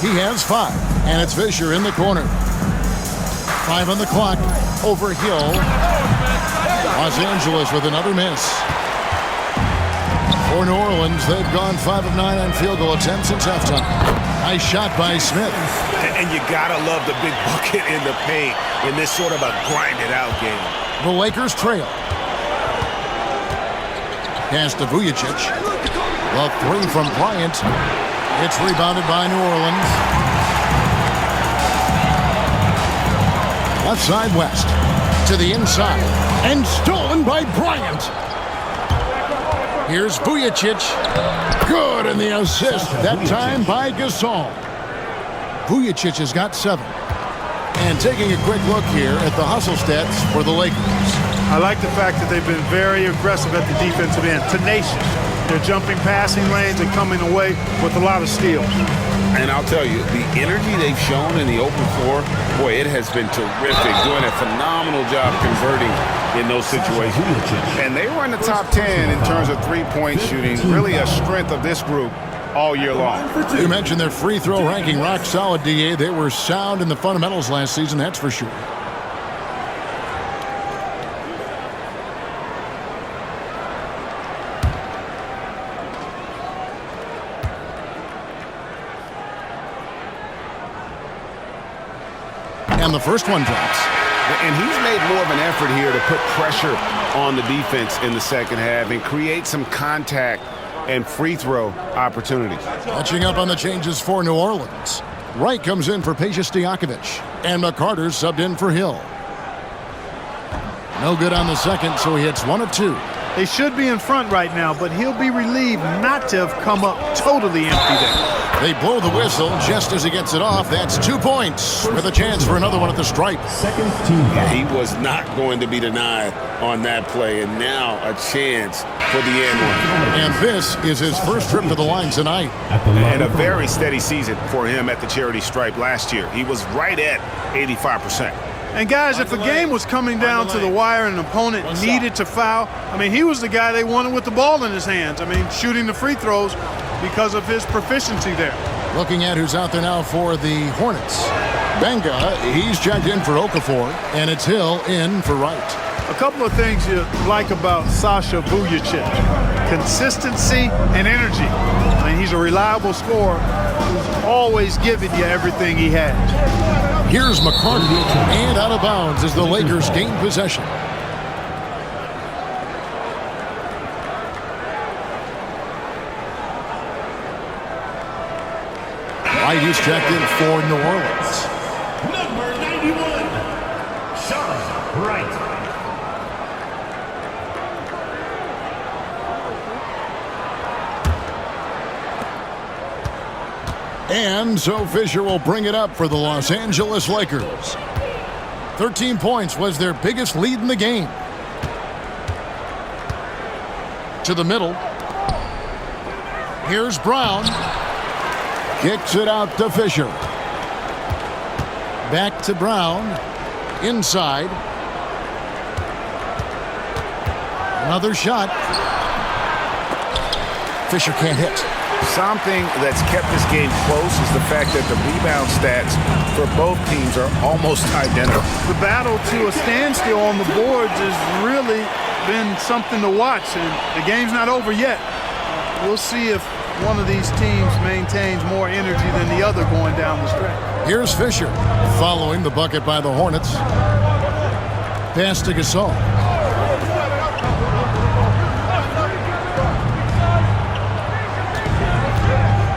he has 5, and it's Fisher in the corner. 5 on the clock, over Hill. Los Angeles with another miss. For New Orleans, they've gone 5 of 9 on field goal attempts since halftime. Nice shot by Smith. And you gotta love the big bucket in the paint in this sort of a grinded-out game. The Lakers trail. Pass to Vujacic. The 3 from Bryant. It's rebounded by New Orleans. Left side West. To the inside. And stolen by Bryant. Here's Vujacic. Good, and the assist. That time by Gasol. Vujacic has got 7. And taking a quick look here at the hustle stats for the Lakers. I like the fact that they've been very aggressive at the defensive end. Tenacious. They're jumping passing lanes and coming away with a lot of steals. And I'll tell you, the energy they've shown in the open floor, boy, it has been terrific. Doing a phenomenal job converting in those situations. And they were in the top 10 in terms of three-point shooting. Really a strength of this group all year long. You mentioned their free throw ranking rock solid, DA. They were sound in the fundamentals last season, that's for sure. And the first one drops. And he's made more of an effort here to put pressure on the defense in the second half and create some contact and free throw opportunities. Catching up on the changes for New Orleans. Wright comes in for Peja Stojakovic. And McCarter subbed in for Hill. No good on the second, so he hits 1 of 2. They should be in front right now, but he'll be relieved not to have come up totally empty there. They blow the whistle just as he gets it off. That's 2 points with a chance for another one at the stripe. Yeah, he was not going to be denied on that play, and now a chance for the end one. And this is his first trip to the line tonight. And a very steady season for him at the charity stripe last year. He was right at 85%. And guys, if a game was coming down to the wire and an opponent needed to foul, I mean, he was the guy they wanted with the ball in his hands. I mean, shooting the free throws because of his proficiency there. Looking at who's out there now for the Hornets. Benga, he's checked in for Okafor, and it's Hill in for Wright. A couple of things you like about Sasha Vujacic. Consistency and energy. I mean, he's a reliable scorer who's always giving you everything he has. Here's McCarty, and out of bounds as the Lakers gain possession. Wright, he's checked in for New Orleans. Number 91, Charlotte Wright. And so Fisher will bring it up for the Los Angeles Lakers. 13 points was their biggest lead in the game. To the middle. Here's Brown. Kicks it out to Fisher. Back to Brown. Inside. Another shot. Fisher can't hit. Something that's kept this game close is the fact that the rebound stats for both teams are almost identical. The battle to a standstill on the boards has really been something to watch, and the game's not over yet. We'll see if one of these teams maintains more energy than the other going down the stretch. Here's Fisher following the bucket by the Hornets. Pass to Gasol.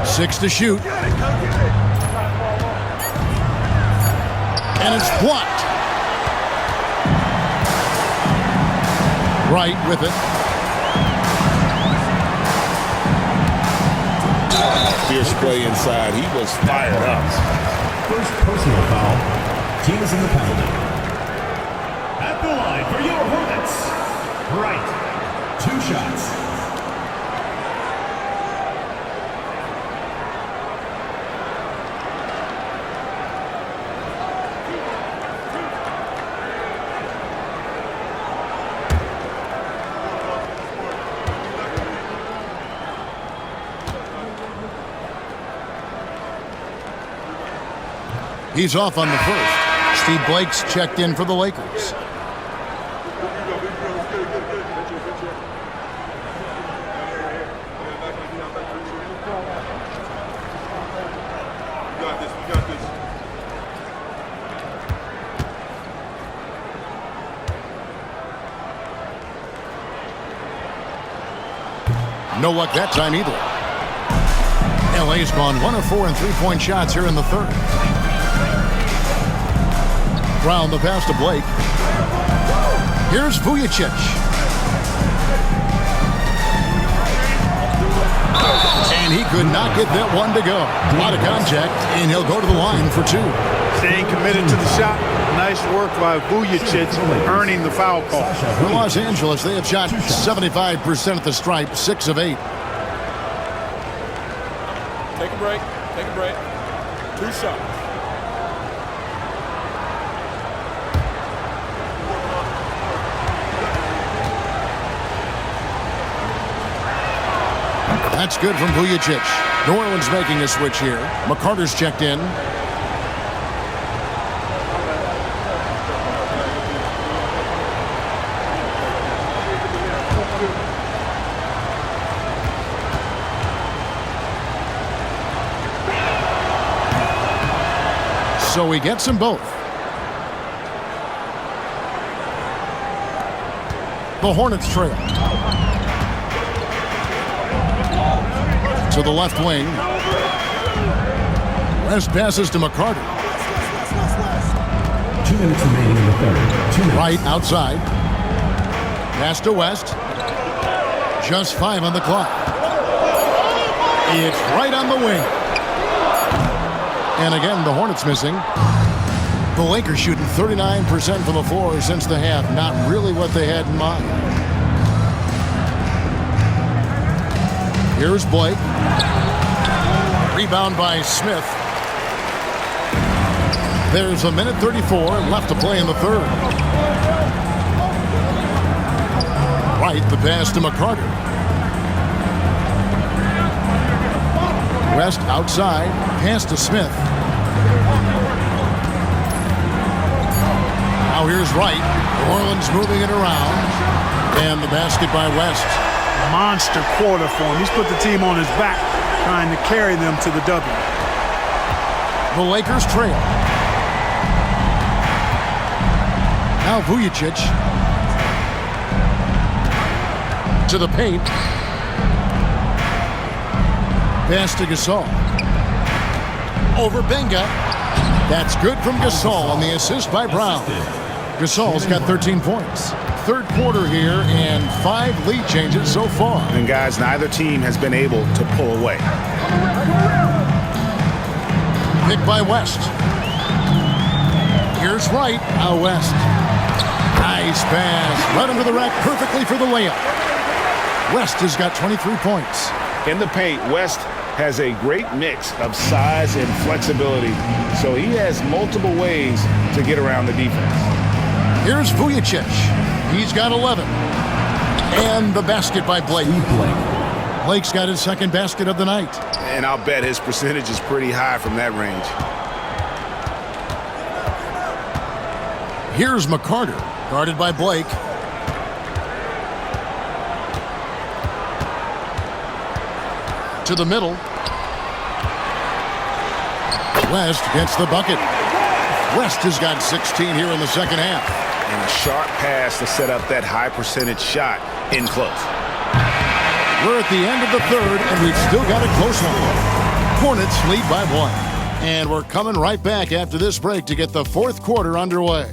6 to shoot. And it's blocked. Wright with it. Fierce play inside. He was fired up. First personal foul. Team is in the penalty. At the line for your Hornets, Wright. 2 shots. He's off on the first. Steve Blake's checked in for the Lakers. No luck that time either. LA's gone 1 of 4 in three-point shots here in the third. Brown the pass to Blake. Here's Vujacic. And he could not get that one to go. A lot of contact, and he'll go to the line for 2. Staying committed to the shot. Nice work by Vujacic earning the foul call. For Los Angeles, they have shot 75% at the stripe, 6 of 8. Take a break. Take a break. 2 shots. That's good from Vujacic. New Orleans making a switch here. McCarter's checked in. So he gets them both. The Hornets trail. To the left wing. West passes to McCarter. 2 minutes remaining in the third. 2 minutes. Right outside. Pass to West. Just 5 on the clock. It's right on the wing. And again, the Hornets missing. The Lakers shooting 39% from the floor since the half. Not really what they had in mind. Here's Blake. Rebound by Smith. There's a minute 34 left to play in the third. Right, the pass to McCarter. West outside. Pass to Smith. Now here's Wright. New Orleans moving it around. And the basket by West. Monster quarter for him. He's put the team on his back, trying to carry them to the W. The Lakers trail. Now Vujacic. To the paint. Pass to Gasol. Over Benga. That's good from Gasol on the assist by Brown. Gasol's got 13 points. Third quarter here and 5 lead changes so far. And guys, neither team has been able to pull away. Pick by West. Here's Wright. Now West. Nice pass. Right under the rack perfectly for the layup. West has got 23 points. In the paint, West has a great mix of size and flexibility, so he has multiple ways to get around the defense. Here's Vujacic. He's got 11. And the basket by Blake. Blake's got his second basket of the night. And I'll bet his percentage is pretty high from that range. Here's McCarter, guarded by Blake. To the middle. West gets the bucket. West has got 16 here in the second half. And a sharp pass to set up that high percentage shot in close. We're at the end of the third, and we've still got a close one. Hornets lead by 1. And we're coming right back after this break to get the fourth quarter underway.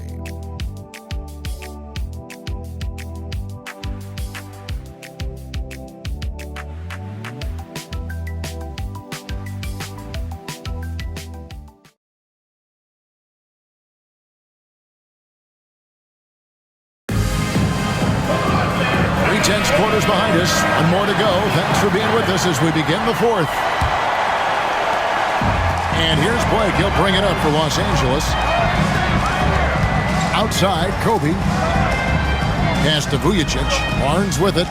Quarters behind us, and more to go. Thanks for being with us as we begin the fourth. And here's Blake. He'll bring it up for Los Angeles. Outside, Kobe. Pass to Vujacic. Barnes with it.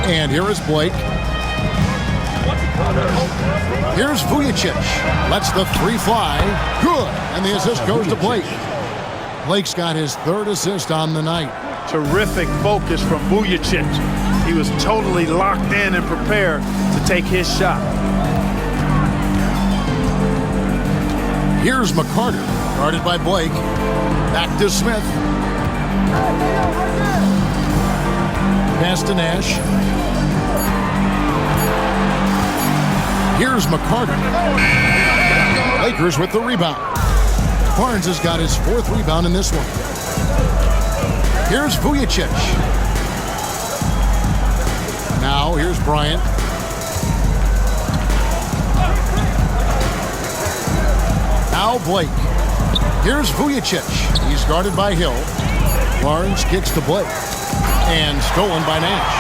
And here is Blake. Here's Vujacic. Lets the 3 fly. Good. And the assist goes to Blake. Blake's got his 3rd assist on the night. Terrific focus from Vujacic. He was totally locked in and prepared to take his shot. Here's McCarter, guarded by Blake. Back to Smith. Pass to Nash. Here's McCarter. Lakers with the rebound. Barnes has got his 4th rebound in this one. Here's Vujacic. Now here's Bryant. Now Blake. Here's Vujacic. He's guarded by Hill. Barnes kicks to Blake. And stolen by Nash.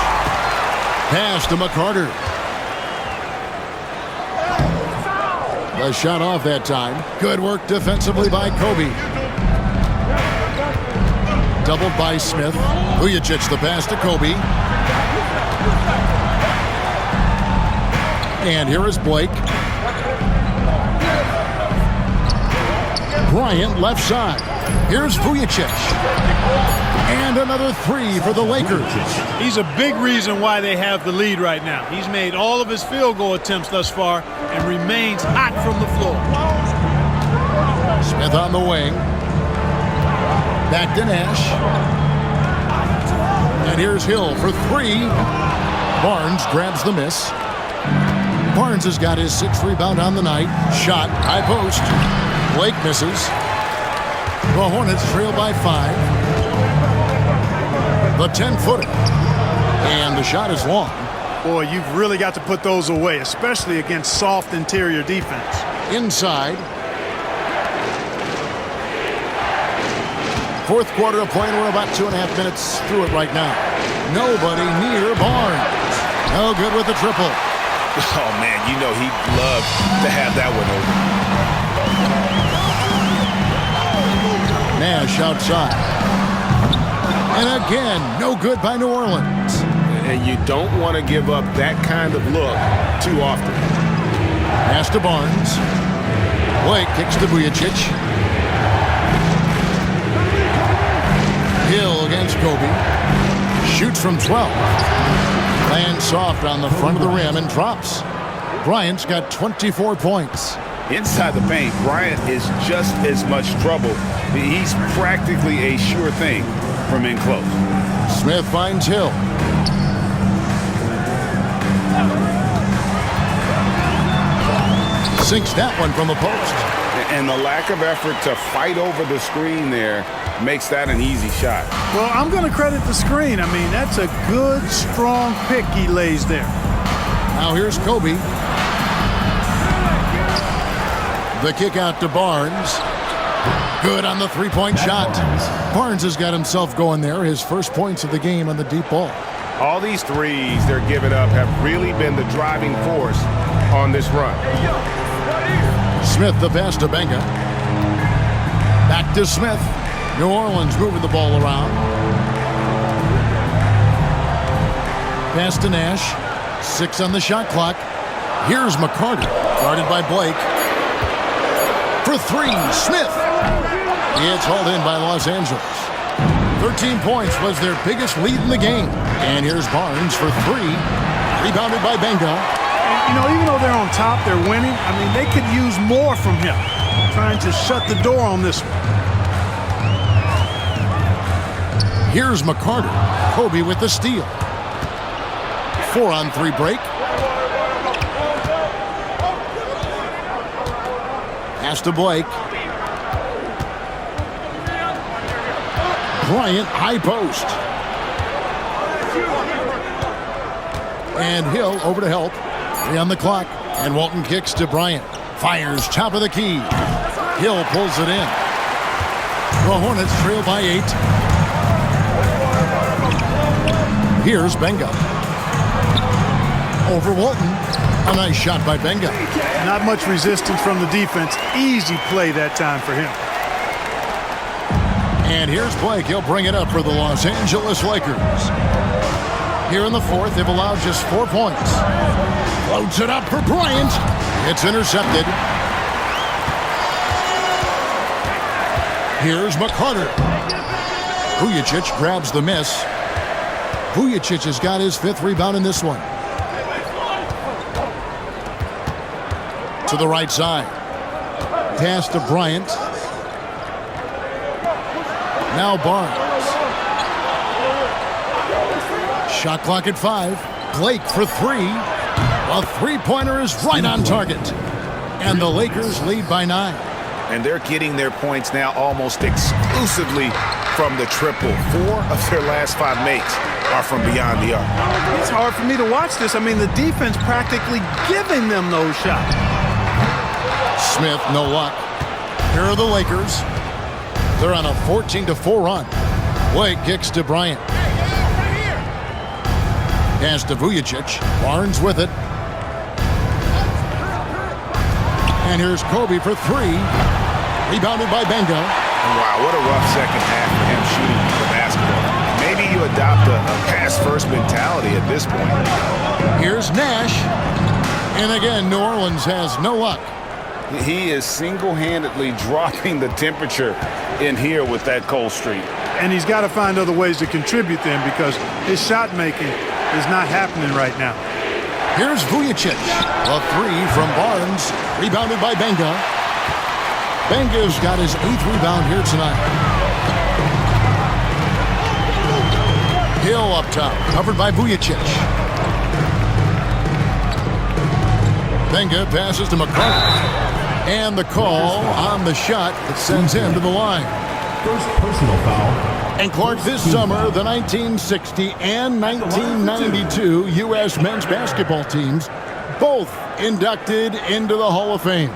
Pass to McCarter. The shot off that time. Good work defensively by Kobe. Doubled by Smith. Vujacic the pass to Kobe. And here is Blake. Bryant left side. Here's Vujacic. And another three for the Lakers. He's a big reason why they have the lead right now. He's made all of his field goal attempts thus far and remains hot from the floor. Smith on the wing. Back to Nash. And here's Hill for three. Barnes grabs the miss. Barnes has got his 6th rebound on the night. Shot, high post. Blake misses. The Hornets trail by 5. The 10-footer. And the shot is long. Boy, you've really got to put those away, especially against soft interior defense. Inside. 4th quarter of play, and we're about 2.5 minutes through it right now. Nobody near Barnes. No good with the triple. Oh, man, you know he'd love to have that one over. Nash outside. And again, no good by New Orleans. And you don't want to give up that kind of look too often. Pass to Barnes. Blake kicks to Vujacic. Hill against Kobe. Shoots from 12. Lands soft on the front of the rim and drops. Bryant's got 24 points. Inside the paint, Bryant is just as much trouble. He's practically a sure thing from in close. Smith finds Hill. Sinks that one from the post. And the lack of effort to fight over the screen there makes that an easy shot. Well, I'm going to credit the screen. I mean, that's a good, strong pick he lays there. Now here's Kobe. The kick out to Barnes. Good on the three-point shot. Barnes has got himself going there. His first points of the game on the deep ball. All these threes they're giving up have really been the driving force on this run. Smith the pass to Benga. Back to Smith. New Orleans moving the ball around. Pass to Nash. 6 on the shot clock. Here's McCarter. Guarded by Blake. For 3, Smith. It's hauled in by Los Angeles. 13 points was their biggest lead in the game. And here's Barnes for 3. Rebounded by Benga. You know, even though they're on top, they're winning. I mean, they could use more from him. Trying to shut the door on this one. Here's McCarter. Kobe with the steal. 4-on-3 break. Pass to Blake. Bryant, high post. And Hill over to help. 3 on the clock. And Walton kicks to Bryant. Fires top of the key. Hill pulls it in. The Hornets trail by 8. Here's Benga. Over Walton. A nice shot by Benga. Not much resistance from the defense. Easy play that time for him. And here's Blake. He'll bring it up for the Los Angeles Lakers. Here in the 4th, they've allowed just 4 points. Floats it up for Bryant. It's intercepted. Here's McCarter. Vujacic grabs the miss. Vujacic has got his 5th rebound in this one. To the right side. Pass to Bryant. Now Barnes. Shot clock at 5. Blake for 3. A three-pointer is right on target. And the Lakers lead by 9. And they're getting their points now almost exclusively from the triple. 4 of their last 5 makes are from beyond the arc. It's hard for me to watch this. I mean, the defense practically giving them those shots. Smith, no luck. Here are the Lakers. They're on a 14-4 run. Blake kicks to Bryant. Pass to Vujacic. Barnes with it. And here's Kobe for three. Rebounded by Benga. Wow, what a rough second half for him shooting the basketball. Maybe you adopt a pass-first mentality at this point. Here's Nash. And again, New Orleans has no luck. He is single-handedly dropping the temperature in here with that cold streak. And he's got to find other ways to contribute then, because his shot making is not happening right now. Here's Vujicic. A three from Barnes. Rebounded by Benga. Benga's got his 8th rebound here tonight. Hill up top, covered by Vujicic. Benga passes to McCarty. And the call on the shot that sends him to the line. First personal foul. And Clark, this summer, the 1960 and 1992 U.S. men's basketball teams both inducted into the Hall of Fame.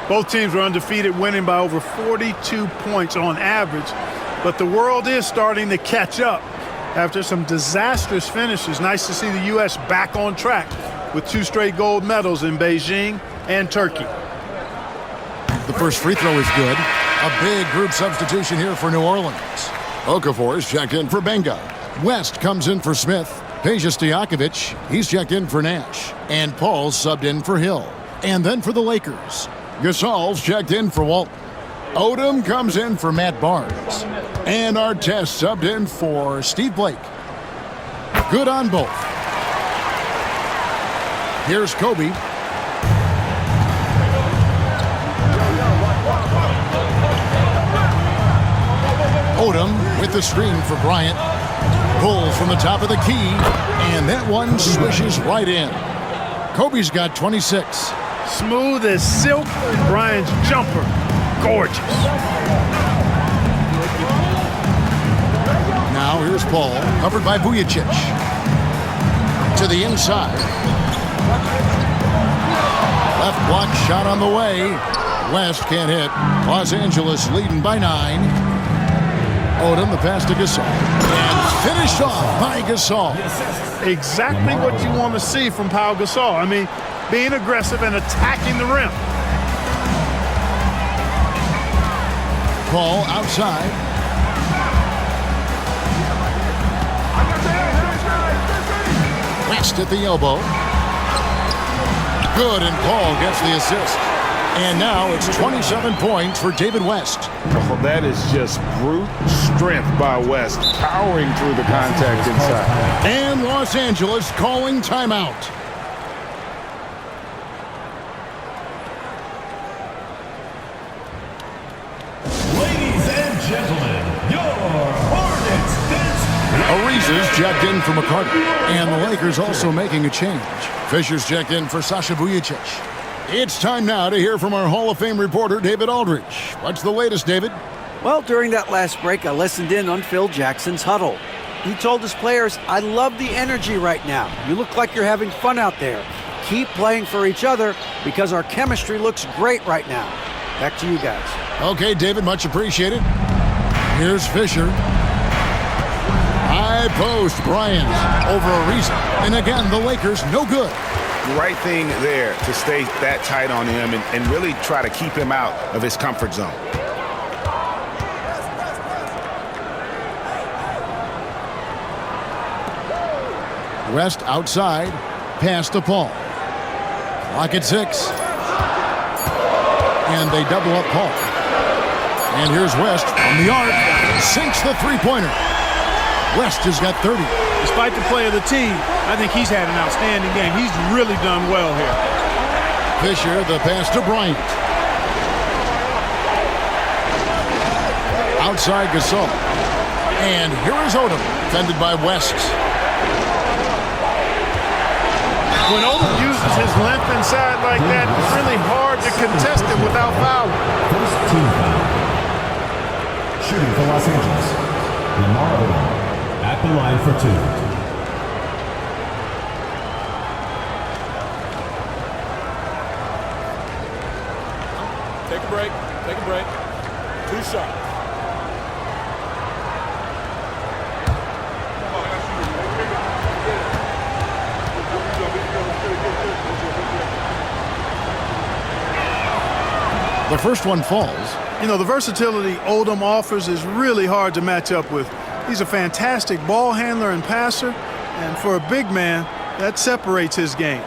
Both teams were undefeated, winning by over 42 points on average. But the world is starting to catch up after some disastrous finishes. Nice to see the U.S. back on track with 2 straight gold medals in Beijing and Turkey. The first free throw is good. A big group substitution here for New Orleans. Okafor's checked in for Benga. West comes in for Smith. Peja Stojakovic, he's checked in for Nash. And Paul's subbed in for Hill. And then for the Lakers, Gasol's checked in for Walton. Odom comes in for Matt Barnes. And Artest subbed in for Steve Blake. Good on both. Here's Kobe. Odom with the screen for Bryant. Pulls from the top of the key, and that one swishes right in. Kobe's got 26. Smooth as silk. Bryant's jumper, gorgeous. Now here's Paul, covered by Vujicic. To the inside. Left block shot on the way. West can't hit. Los Angeles leading by 9. Odom, the pass to Gasol. And finished off by Gasol. Exactly what you want to see from Pau Gasol. I mean, being aggressive and attacking the rim. Paul outside. West at the elbow. Good, and Paul gets the assist. And now it's 27 points for David West. Oh, that is just brute strength by West, powering through the contact inside. And Los Angeles calling timeout. Ladies and gentlemen, your Hornets dance. Ariza's checked in for McCarty. And the Lakers also making a change. Fisher's checked in for Sasha Vujicic. It's time now to hear from our Hall of Fame reporter, David Aldridge. What's the latest, David? Well, during that last break, I listened in on Phil Jackson's huddle. He told his players, "I love the energy right now. You look like you're having fun out there. Keep playing for each other because our chemistry looks great right now." Back to you guys. Okay, David, much appreciated. Here's Fisher. High post, Bryant over Ariza. And again, the Lakers no good. Right thing there to stay that tight on him and really try to keep him out of his comfort zone. West outside, pass to Paul. Clock at 6. And they double up Paul. And here's West from the arc. Sinks the three-pointer. West has got 30. Despite the play of the team, I think he's had an outstanding game. He's really done well here. Fisher, the pass to Bryant. Outside Gasol. And here is Odom, defended by West. When Odom uses his length inside like that, it's really hard to contest it without fouling. First team foul. Shooting for Los Angeles. Lamar Odom at the line for 2. Take a break. Take a break. 2 shots. The first one falls. You know, the versatility Odom offers is really hard to match up with. He's a fantastic ball handler and passer, and for a big man, that separates his game.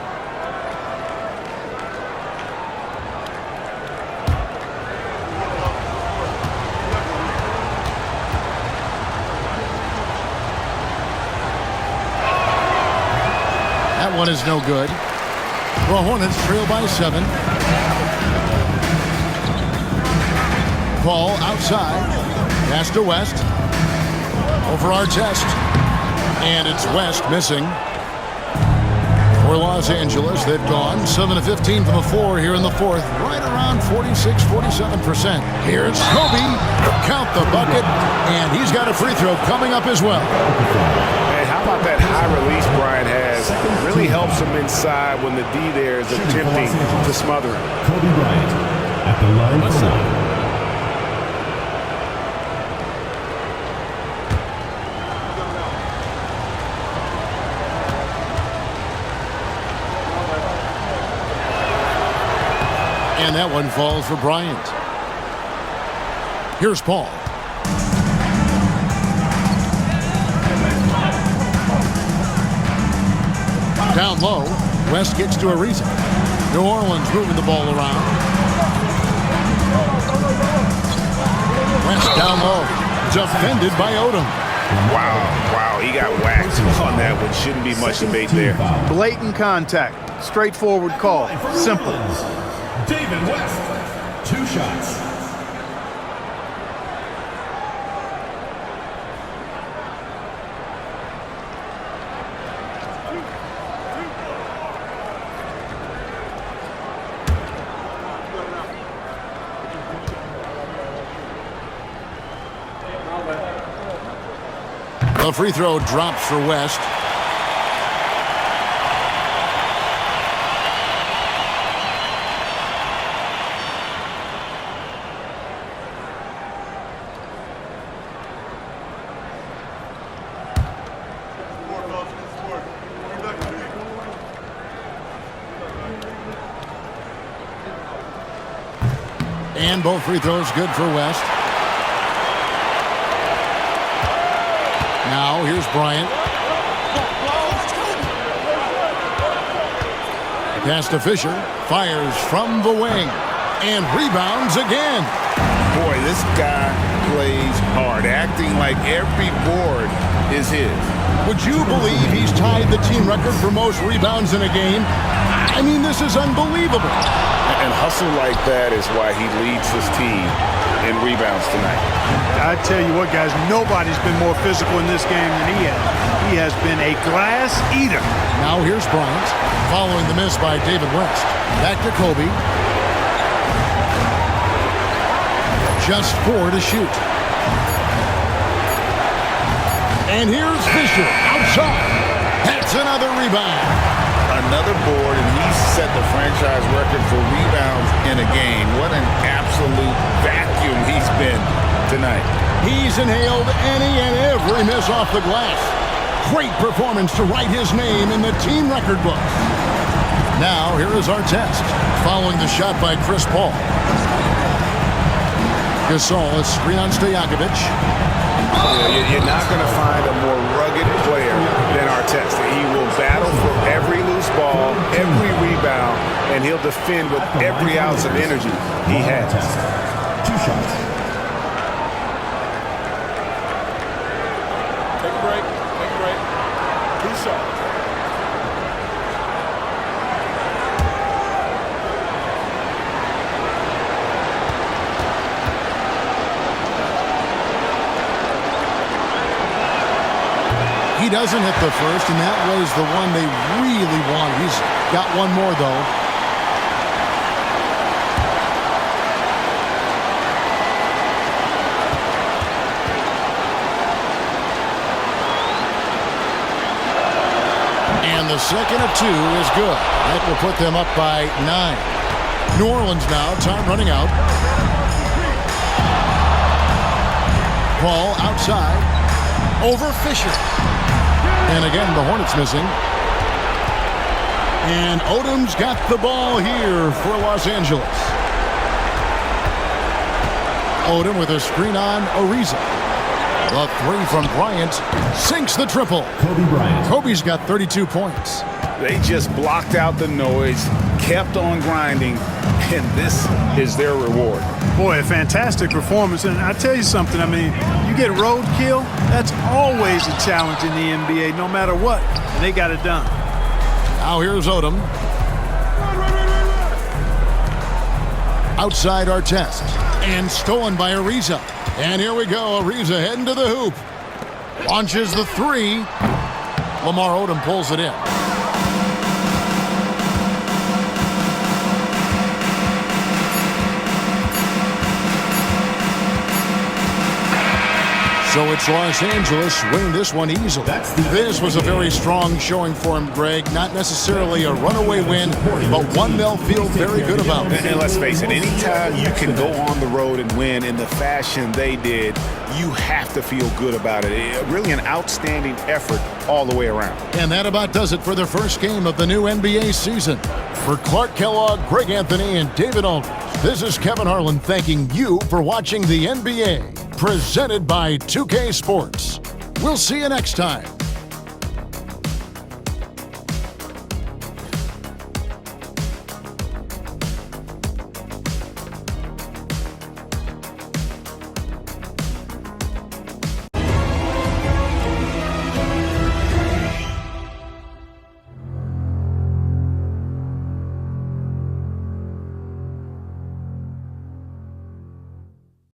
That one is no good. The Hornets trail by 7. Ball outside. Pass to West. Over Artest. And it's West missing. For Los Angeles, they've gone 7 of 15 from the floor here in the fourth. Right around 46-47%. Here's Kobe. Count the bucket. And he's got a free throw coming up as well. Hey, how about that high release Bryant has? Really helps him inside when the D there is attempting to smother him. KOBEBRYANT at the line for one. And that one falls for Bryant. Here's Paul. Down low, West gets to Ariza. New Orleans moving the ball around. West down low, defended by Odom. Wow, he got whacked on that one. Shouldn't be much debate there. Blatant contact, straightforward call, simple. David West, 2 shots. The free throw drops for West. And both free throws good for West. Now here's Bryant. Pass to Fisher. Fires from the wing. And rebounds again. Boy, this guy plays hard, acting like every board is his. Would you believe he's tied the team record for most rebounds in a game? I mean, this is unbelievable. And hustle like that is why he leads his team in rebounds tonight. I tell you what, guys, nobody's been more physical in this game than he has. He has been a glass eater. Now here's Bryant, following the miss by David West. Back to Kobe. Just 4 to shoot. And here's Fisher outside. That's another rebound. Another board, and he's set the franchise record for rebounds in a game. What an absolute vacuum he's been tonight. He's inhaled any and every miss off the glass. Great performance to write his name in the team record book. Now, here is Artest, following the shot by Chris Paul. Gasol, a screen on Stojakovic. You're not going to find a more rugged player than Artest. He will battle for every loose ball, every rebound, and he'll defend with every ounce of energy he has. 2 shots. Take a break. Take a break. 2 shots. He doesn't hit the first, and that was the one they really wanted. He's got one more, though. And the second of 2 is good. That will put them up by 9. New Orleans now, time running out. Ball outside. Over Fisher. And again, the Hornets missing. And Odom's got the ball here for Los Angeles. Odom with a screen on Ariza. The three from Bryant sinks the triple. Kobe Bryant. Kobe's got 32 points. They just blocked out the noise, kept on grinding, and this is their reward. Boy, a fantastic performance. And I tell you something, I mean, you get roadkill, that's always a challenge in the NBA, no matter what. And they got it done. Now here's Odom. Outside Artest. And stolen by Ariza. And here we go. Ariza heading to the hoop. Launches the three. Lamar Odom pulls it in. So it's Los Angeles winning this one easily. This was a very strong showing for him, Greg. Not necessarily a runaway win, but one they'll feel very good about. And let's face it, anytime you can go on the road and win in the fashion they did, you have to feel good about it. Really an outstanding effort all the way around. And that about does it for the first game of the new NBA season. For Clark Kellogg, Greg Anthony, and David Aldridge, this is Kevin Harlan thanking you for watching the NBA, presented by 2K Sports. We'll see you next time.